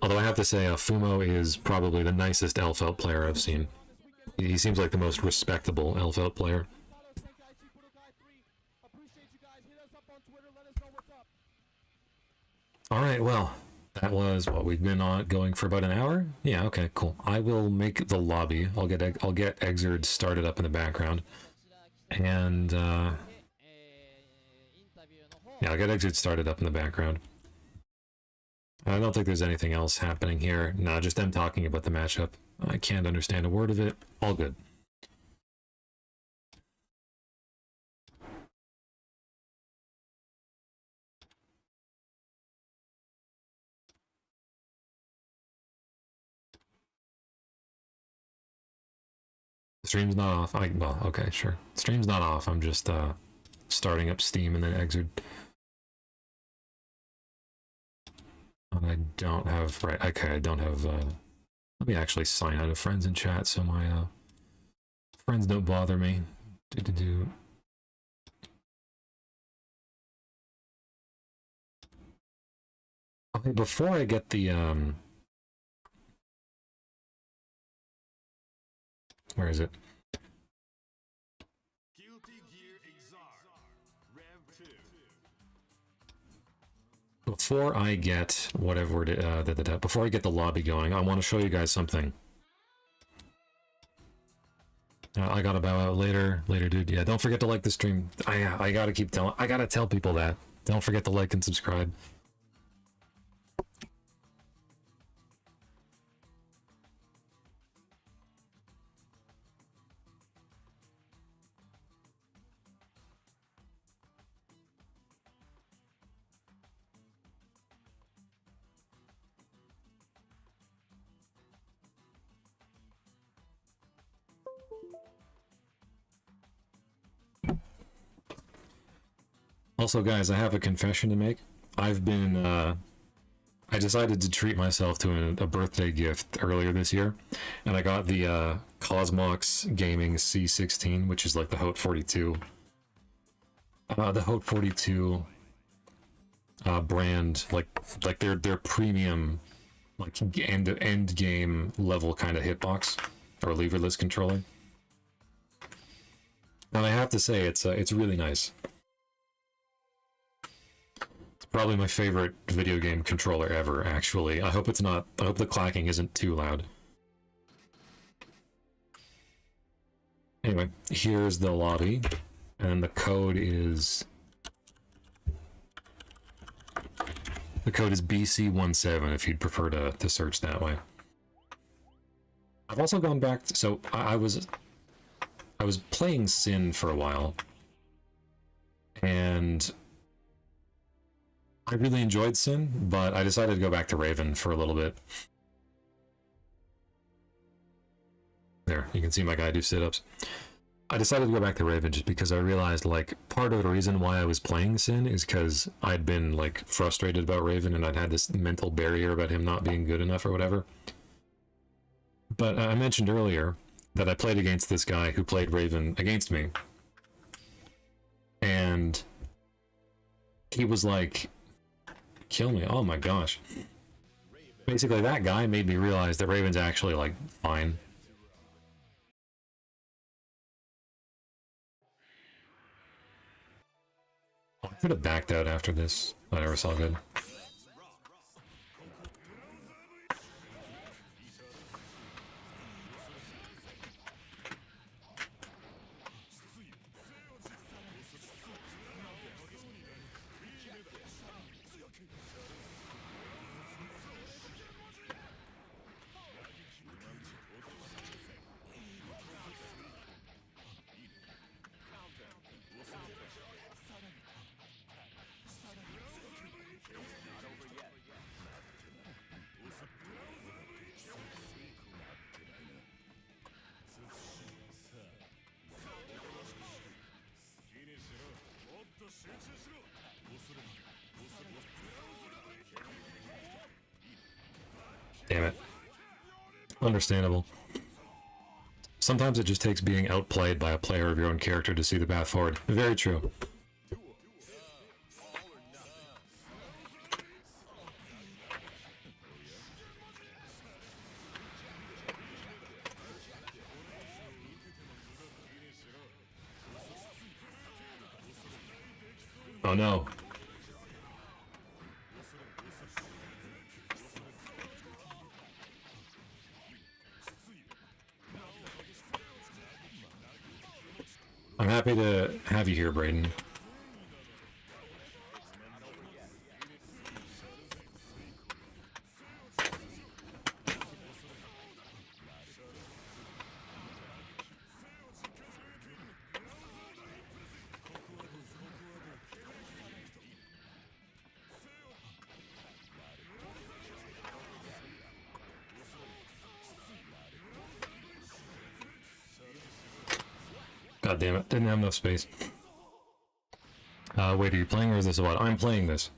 Although I have to say, Fumo is probably the nicest Elphelt player I've seen. He seems like the most respectable Elphelt player. Alright, well, that was what we've been on going for about an hour. Yeah, okay, cool. I will make the lobby. I'll get Xrd started up in the background. And yeah, I'll get Xrd started up in the background. I don't think there's anything else happening here. No, just them talking about the matchup. I can't understand a word of it. All good. Stream's not off. Well, okay, sure. Stream's not off. I'm just starting up Steam and then Xrd. And I don't have... Right, okay, I don't have... let me actually sign out of friends and chat so my friends don't bother me. Okay, before I get the... Where is it? Before I get whatever before I get the lobby going, I want to show you guys something. I gotta bow out later, dude. Yeah, don't forget to like the stream. I gotta tell people that. Don't forget to like and subscribe. Also, guys, I have a confession to make. I've been, I decided to treat myself to a birthday gift earlier this year, and I got the Cosmox Gaming C16, which is like the Hot 42. The Hot 42 brand, like their premium, like end game level kind of hitbox or leverless controller. And I have to say, it's really nice. Probably my favorite video game controller ever, actually. I hope the clacking isn't too loud. Anyway, here's the lobby, and the code is... The code is BC17 if you'd prefer to search that way. I've also gone back to, so I was playing Sin for a while, and I really enjoyed Sin, but I decided to go back to Raven for a little bit. There, you can see my guy do sit-ups. I decided to go back to Raven just because I realized, like, part of the reason why I was playing Sin is because I'd been, like, frustrated about Raven and I'd had this mental barrier about him not being good enough or whatever. But I mentioned earlier that I played against this guy who played Raven against me. And he was like, kill me. Oh my gosh. Basically, that guy made me realize that Raven's actually, like, fine. I could have backed out after this. Whatever, it's all good. Damn it. Understandable. Sometimes it just takes being outplayed by a player of your own character to see the path forward. Very true. Oh no. I'm happy to have you here, Brayden. God damn it, didn't have enough space. Wait, are you playing or is this a what? I'm playing this.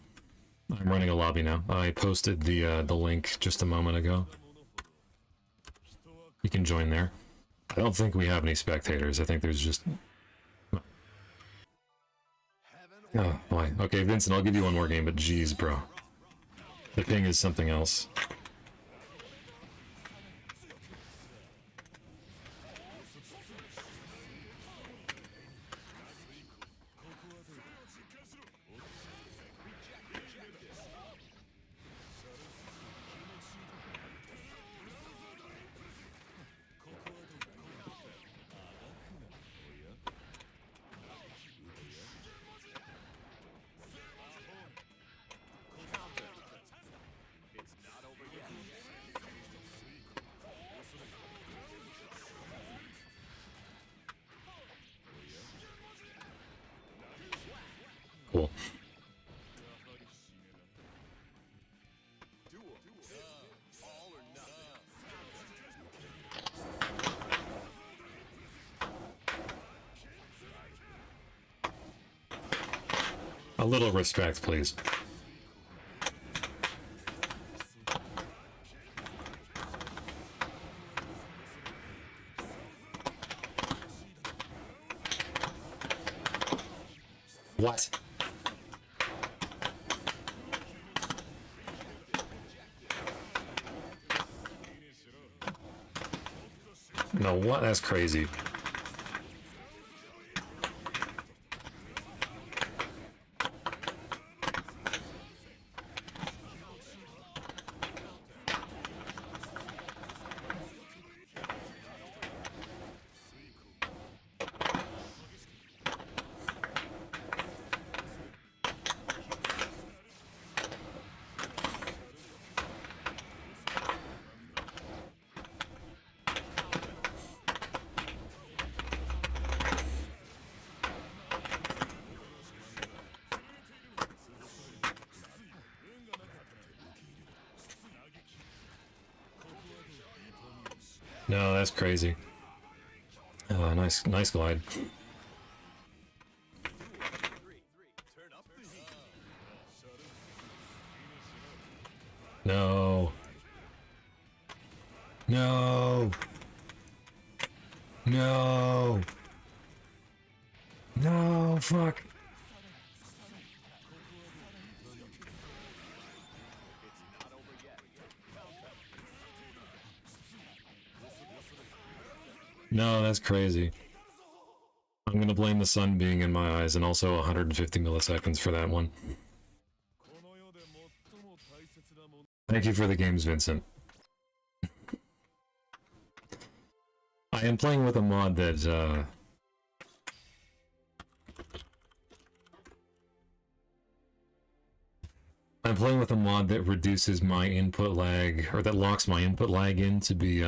I'm running a lobby now. I posted the link just a moment ago. You can join there. I don't think we have any spectators. I think there's just... Oh, boy. Okay, Vincent, I'll give you one more game, but geez, bro. The ping is something else. Cool. A little respect, please. What? No, what? That's crazy. No, that's crazy. Nice glide. No. No. No. No, fuck. No, that's crazy. I'm gonna blame the sun being in my eyes and also 150 milliseconds for that one. Thank you for the games, Vincent. I am playing with a mod that, I'm playing with a mod that reduces my input lag, or that locks my input lag in to be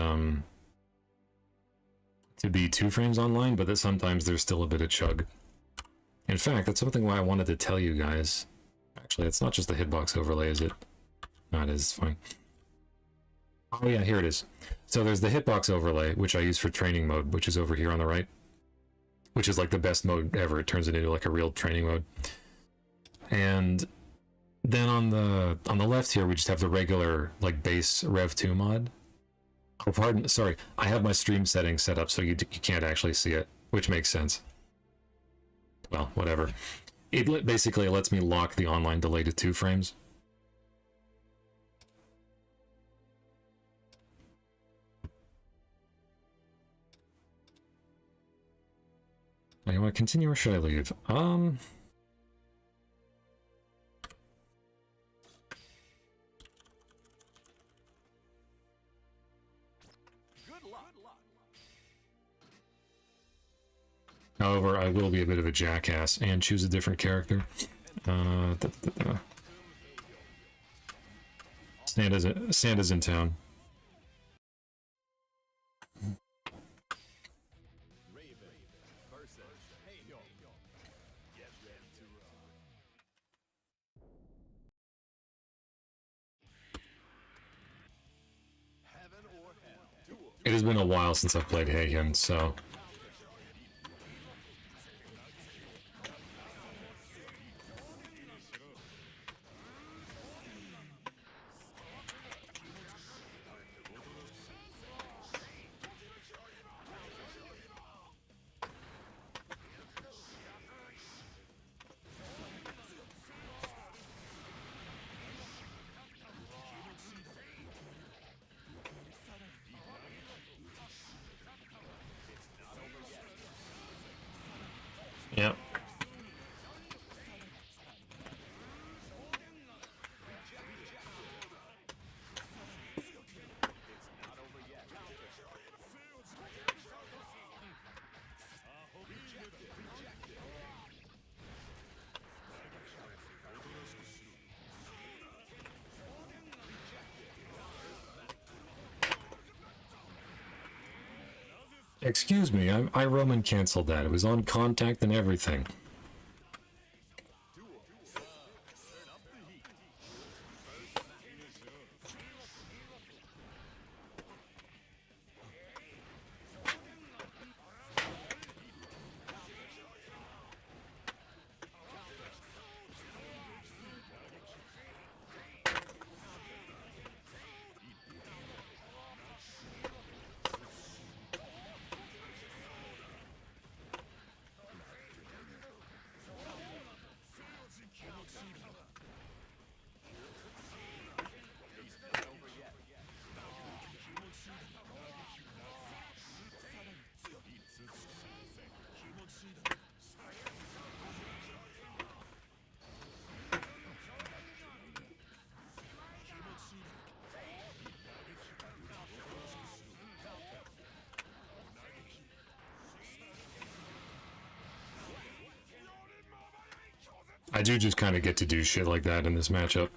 2 frames online, but that sometimes there's still a bit of chug. In fact, that's something why I wanted to tell you guys. Actually, it's not just the hitbox overlay, is it? No, it is, it's fine. Oh yeah, here it is. So there's the hitbox overlay, which I use for training mode, which is over here on the right. Which is like the best mode ever. It turns it into like a real training mode. And Then on the left here, we just have the regular like base Rev 2 mod. Oh, pardon, sorry. I have my stream settings set up so you can't actually see it, which makes sense. Well, whatever. It basically lets me lock the online delay to 2 frames. You want to continue or should I leave? However, I will be a bit of a jackass and choose a different character. Santa's in town. It has been a while since I've played Heian, so... Yep. Excuse me, I Roman canceled that. It was on contact and everything. I do just kind of get to do shit like that in this matchup.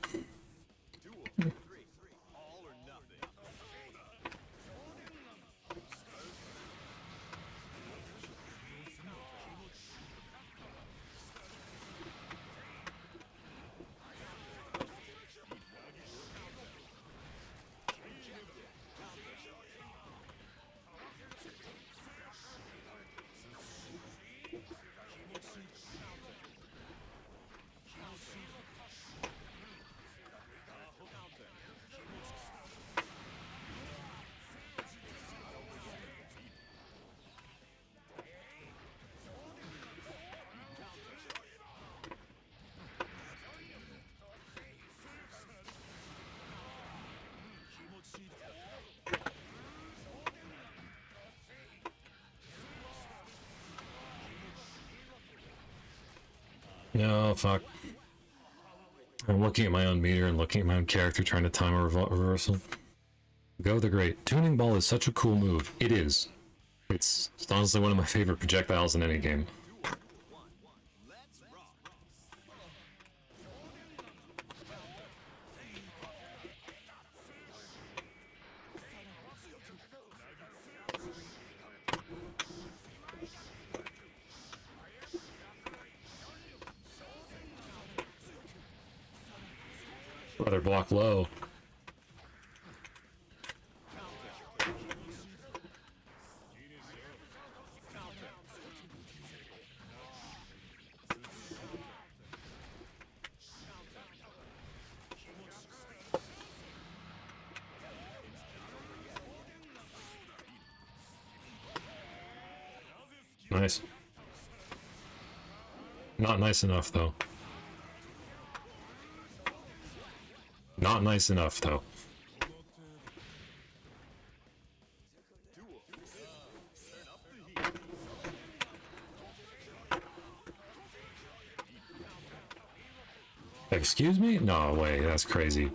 No, fuck. I'm looking at my own meter and looking at my own character trying to time a reversal. Go the Great. Tuning Ball is such a cool move. It is. It's honestly one of my favorite projectiles in any game. Brother, block low. Nice. Not nice enough, though. Not nice enough, though. Excuse me? No way, that's crazy.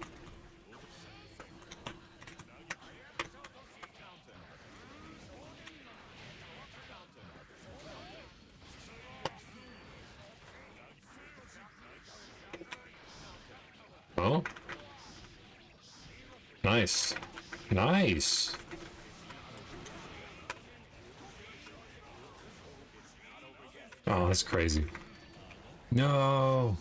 Oh? Nice. Nice! Oh, that's crazy. No!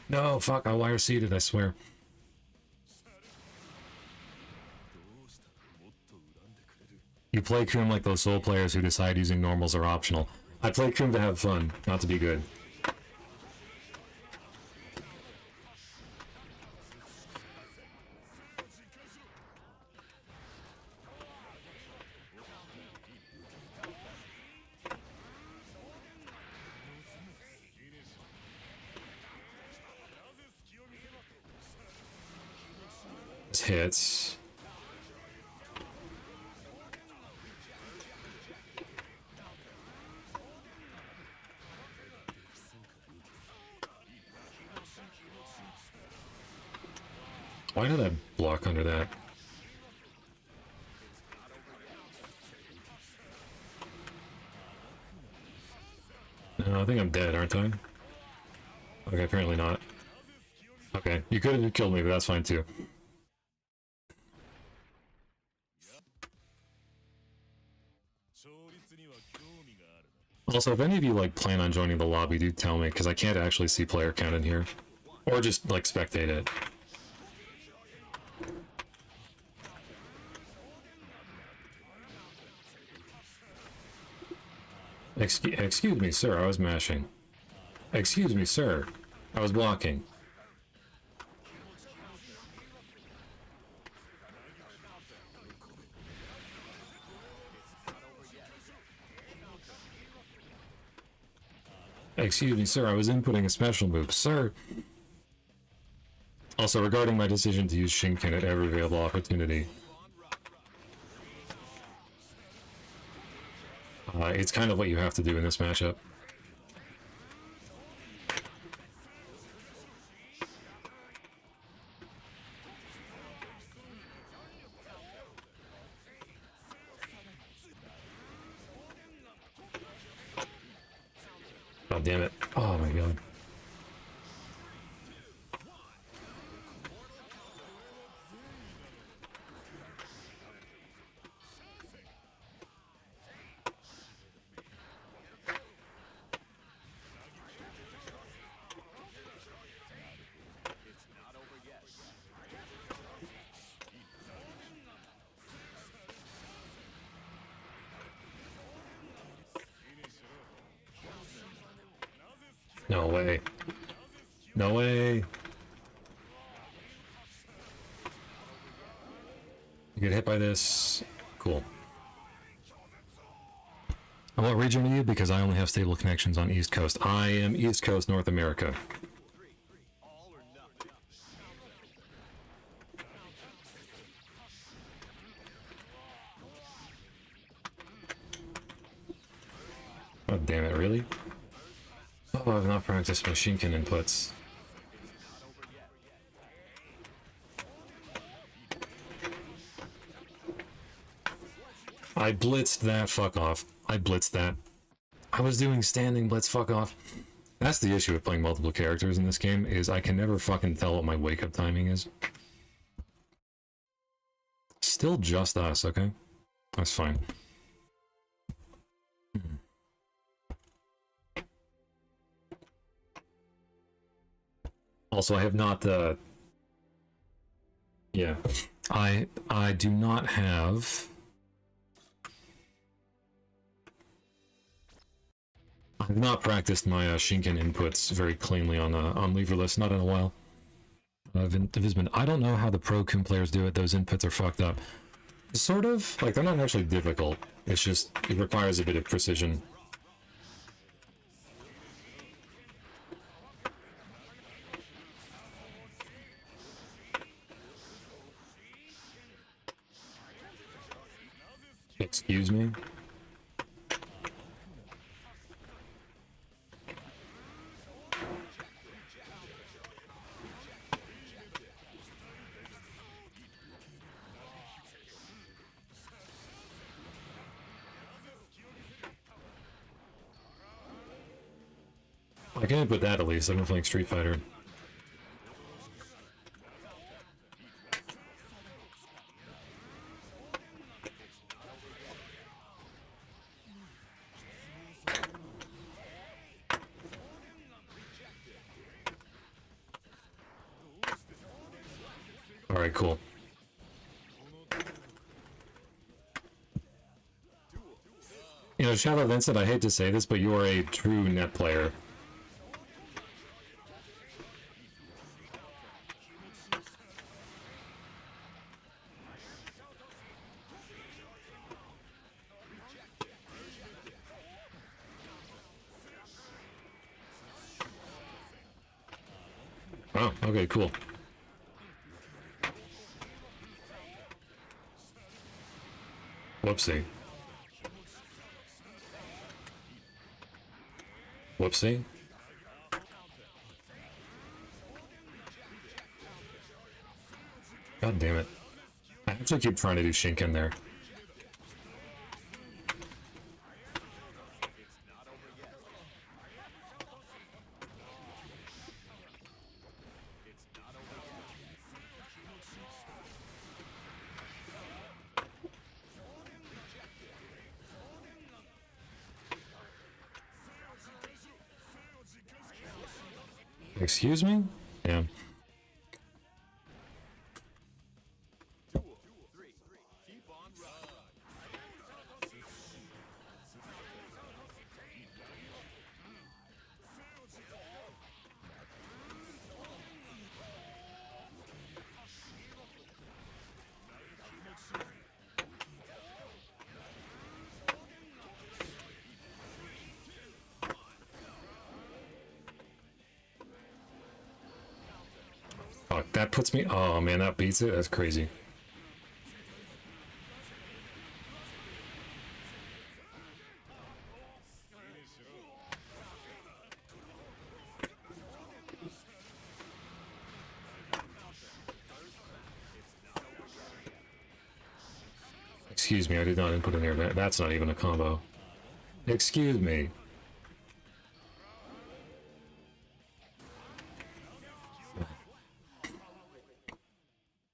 No, fuck, I wire seated, I swear. You play Kroom like those soul players who decide using normals are optional. I play Kroom to have fun, not to be good. Hits. Why did I block under that? No, I think I'm dead, aren't I? Okay, apparently not. Okay, you could have killed me, but that's fine too. Also, if any of you like plan on joining the lobby, do tell me, because I can't actually see player count in here. Or just like spectate it. Excuse me, sir, I was mashing. Excuse me, sir, I was blocking. Excuse me, sir, I was inputting a special move, sir. Also, regarding my decision to use Shinken at every available opportunity. It's kind of what you have to do in this matchup. Oh, damn it. Oh my god. No way. No way. You get hit by this. Cool. And what region are you? Because I only have stable connections on East Coast. I am East Coast, North America. Oh, damn it, really? Oh, I've not practiced my Shinken inputs. I blitzed that, fuck off. I blitzed that. I was doing standing blitz, fuck off. That's the issue with playing multiple characters in this game, is I can never fucking tell what my wake-up timing is. Still just us, okay? That's fine. Also, I have not, yeah. I do not have... I've not practiced my Shinken inputs very cleanly on leverless, not in a while. Visbon. I don't know how the Pro Kun players do it. Those inputs are fucked up. Sort of. Like, they're not actually difficult. It's just, it requires a bit of precision. Excuse me? I can input that at least. I've been playing Street Fighter. Alright, cool. You know, Shadow Vincent, I hate to say this, but you are a true net player. Oh, okay, cool. Whoopsie. Whoopsie. God damn it. I actually keep trying to do Shinken there. Excuse me? Yeah. Fuck, that puts me... Oh, man, that beats it? That's crazy. Excuse me, I did not input in here. That's not even a combo. Excuse me.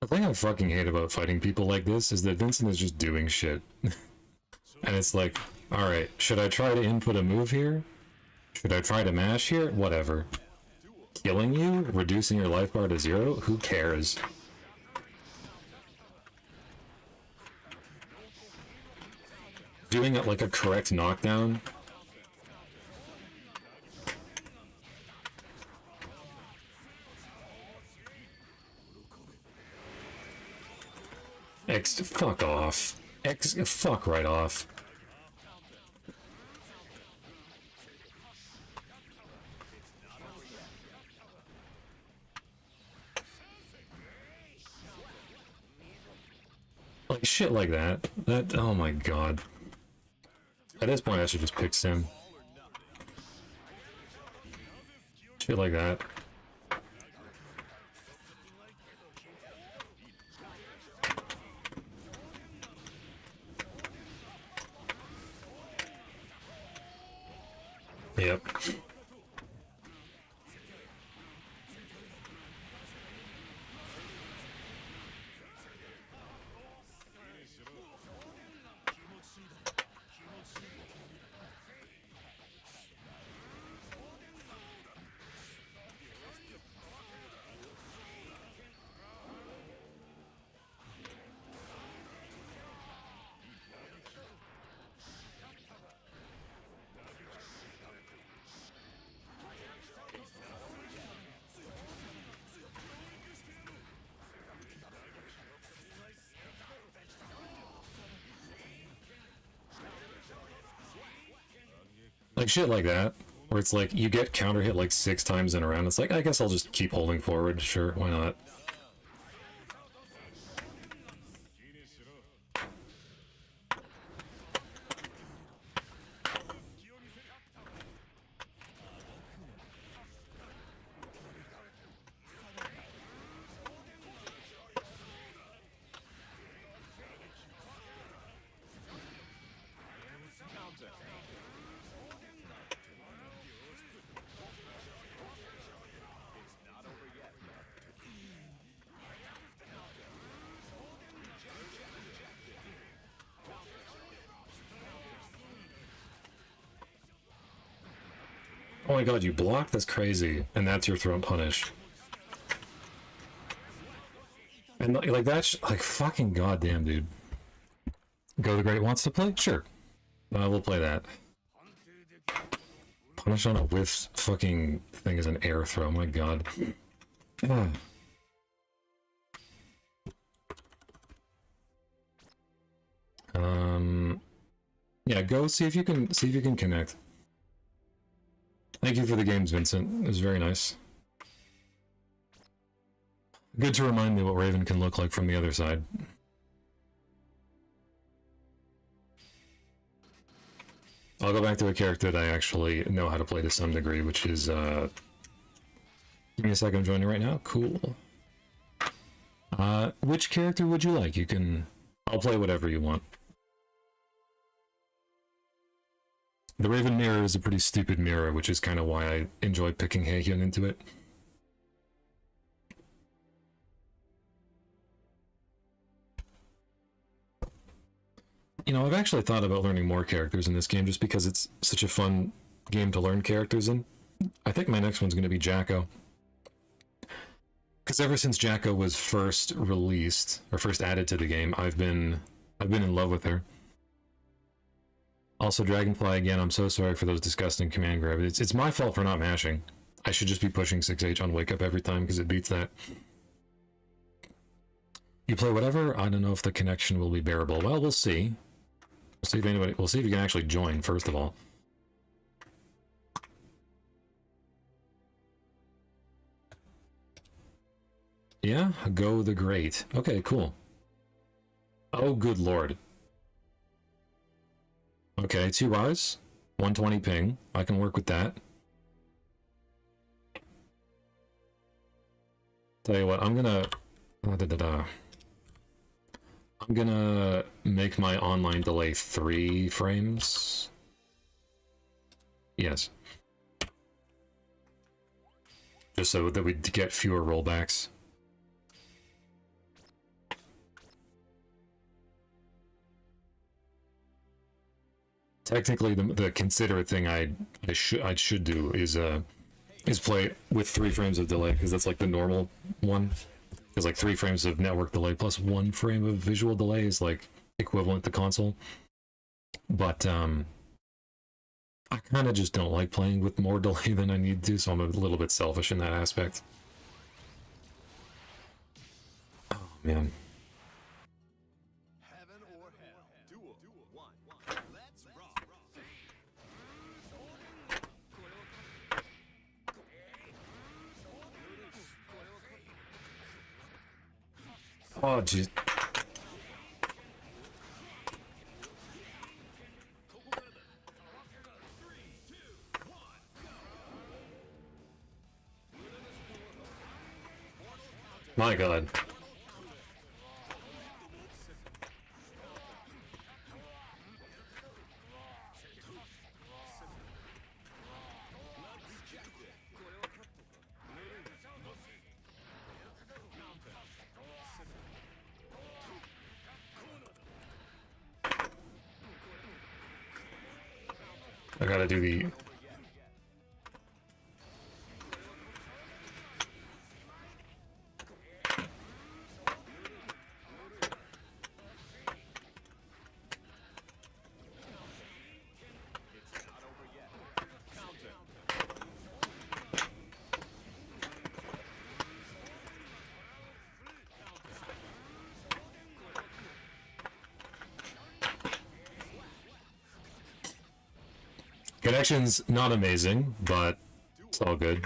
The thing I fucking hate about fighting people like this is that Vincent is just doing shit. And it's like, alright, should I try to input a move here? Should I try to mash here? Whatever. Killing you? Reducing your life bar to 0? Who cares? Doing it like a correct knockdown? Fuck off. Fuck right off. Like, shit like that. Oh my god. At this point, I should just pick Sim. Shit like that. Yep. Like shit like that, where it's like you get counter hit like 6 times in a round. It's like, I guess I'll just keep holding forward. Sure, why not? Oh my god, you blocked? That's crazy. And that's your throw punish. And like that's like fucking goddamn, dude. Go the Great wants to play? Sure. We'll play that. Punish on a whiff fucking thing is an air throw, my god. Yeah, go see if you can connect. Thank you for the games, Vincent. It was very nice. Good to remind me what Raven can look like from the other side. I'll go back to a character that I actually know how to play to some degree, which is, give me a second, I'm joining right now. Cool. Which character would you like? You can... I'll play whatever you want. The Raven mirror is a pretty stupid mirror, which is kind of why I enjoy picking Heihyun into it. You know, I've actually thought about learning more characters in this game just because it's such a fun game to learn characters in. I think my next one's going to be Jacko. Because ever since Jacko was first released, or first added to the game, I've been in love with her. Also, Dragonfly, again, I'm so sorry for those disgusting command grab. It's my fault for not mashing. I should just be pushing 6H on Wake Up every time because it beats that. You play whatever? I don't know if the connection will be bearable. Well, we'll see. We'll see if you can actually join, first of all. Yeah, go the Great. Okay, cool. Oh, good lord. Okay, 2 bars, 120 ping. I can work with that. Tell you what, I'm gonna make my online delay 3 frames. Yes. Just so that we get fewer rollbacks. Technically, the considerate thing I should do is play with 3 frames of delay, because that's like the normal one. Because like 3 frames of network delay plus 1 frame of visual delay is like equivalent to console. But I kind of just don't like playing with more delay than I need to, so I'm a little bit selfish in that aspect. Oh man. Oh, jeez. My god. I gotta do the... Connection's not amazing, but it's all good.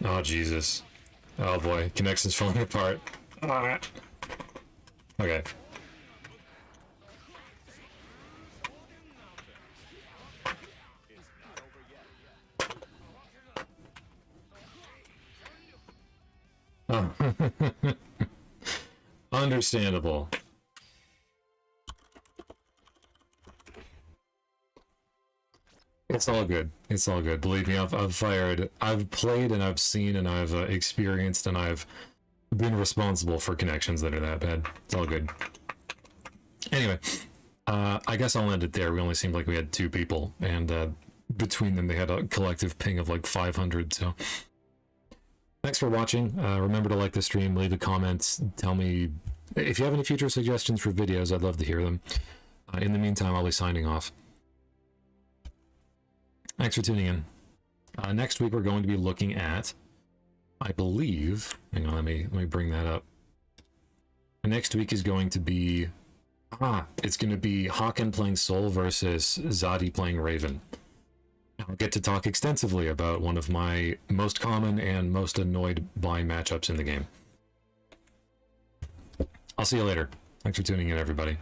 Oh, Jesus. Oh, boy. Connection's falling apart. Ah. Okay. Oh. Understandable. It's all good. It's all good. Believe me, I've played and I've seen and I've experienced and I've been responsible for connections that are that bad. It's all good. Anyway, I guess I'll end it there. We only seemed like we had 2 people, and between them they had a collective ping of like 500, so... Thanks for watching. Remember to like the stream, leave a comment, tell me... If you have any future suggestions for videos, I'd love to hear them. In the meantime, I'll be signing off. Thanks for tuning in. Next week we're going to be looking at, I believe, hang on, let me bring that up. Next week is going to be, it's going to be Haken playing Sol versus Zadi playing Raven. I'll get to talk extensively about one of my most common and most annoyed by matchups in the game. I'll see you later. Thanks for tuning in, everybody.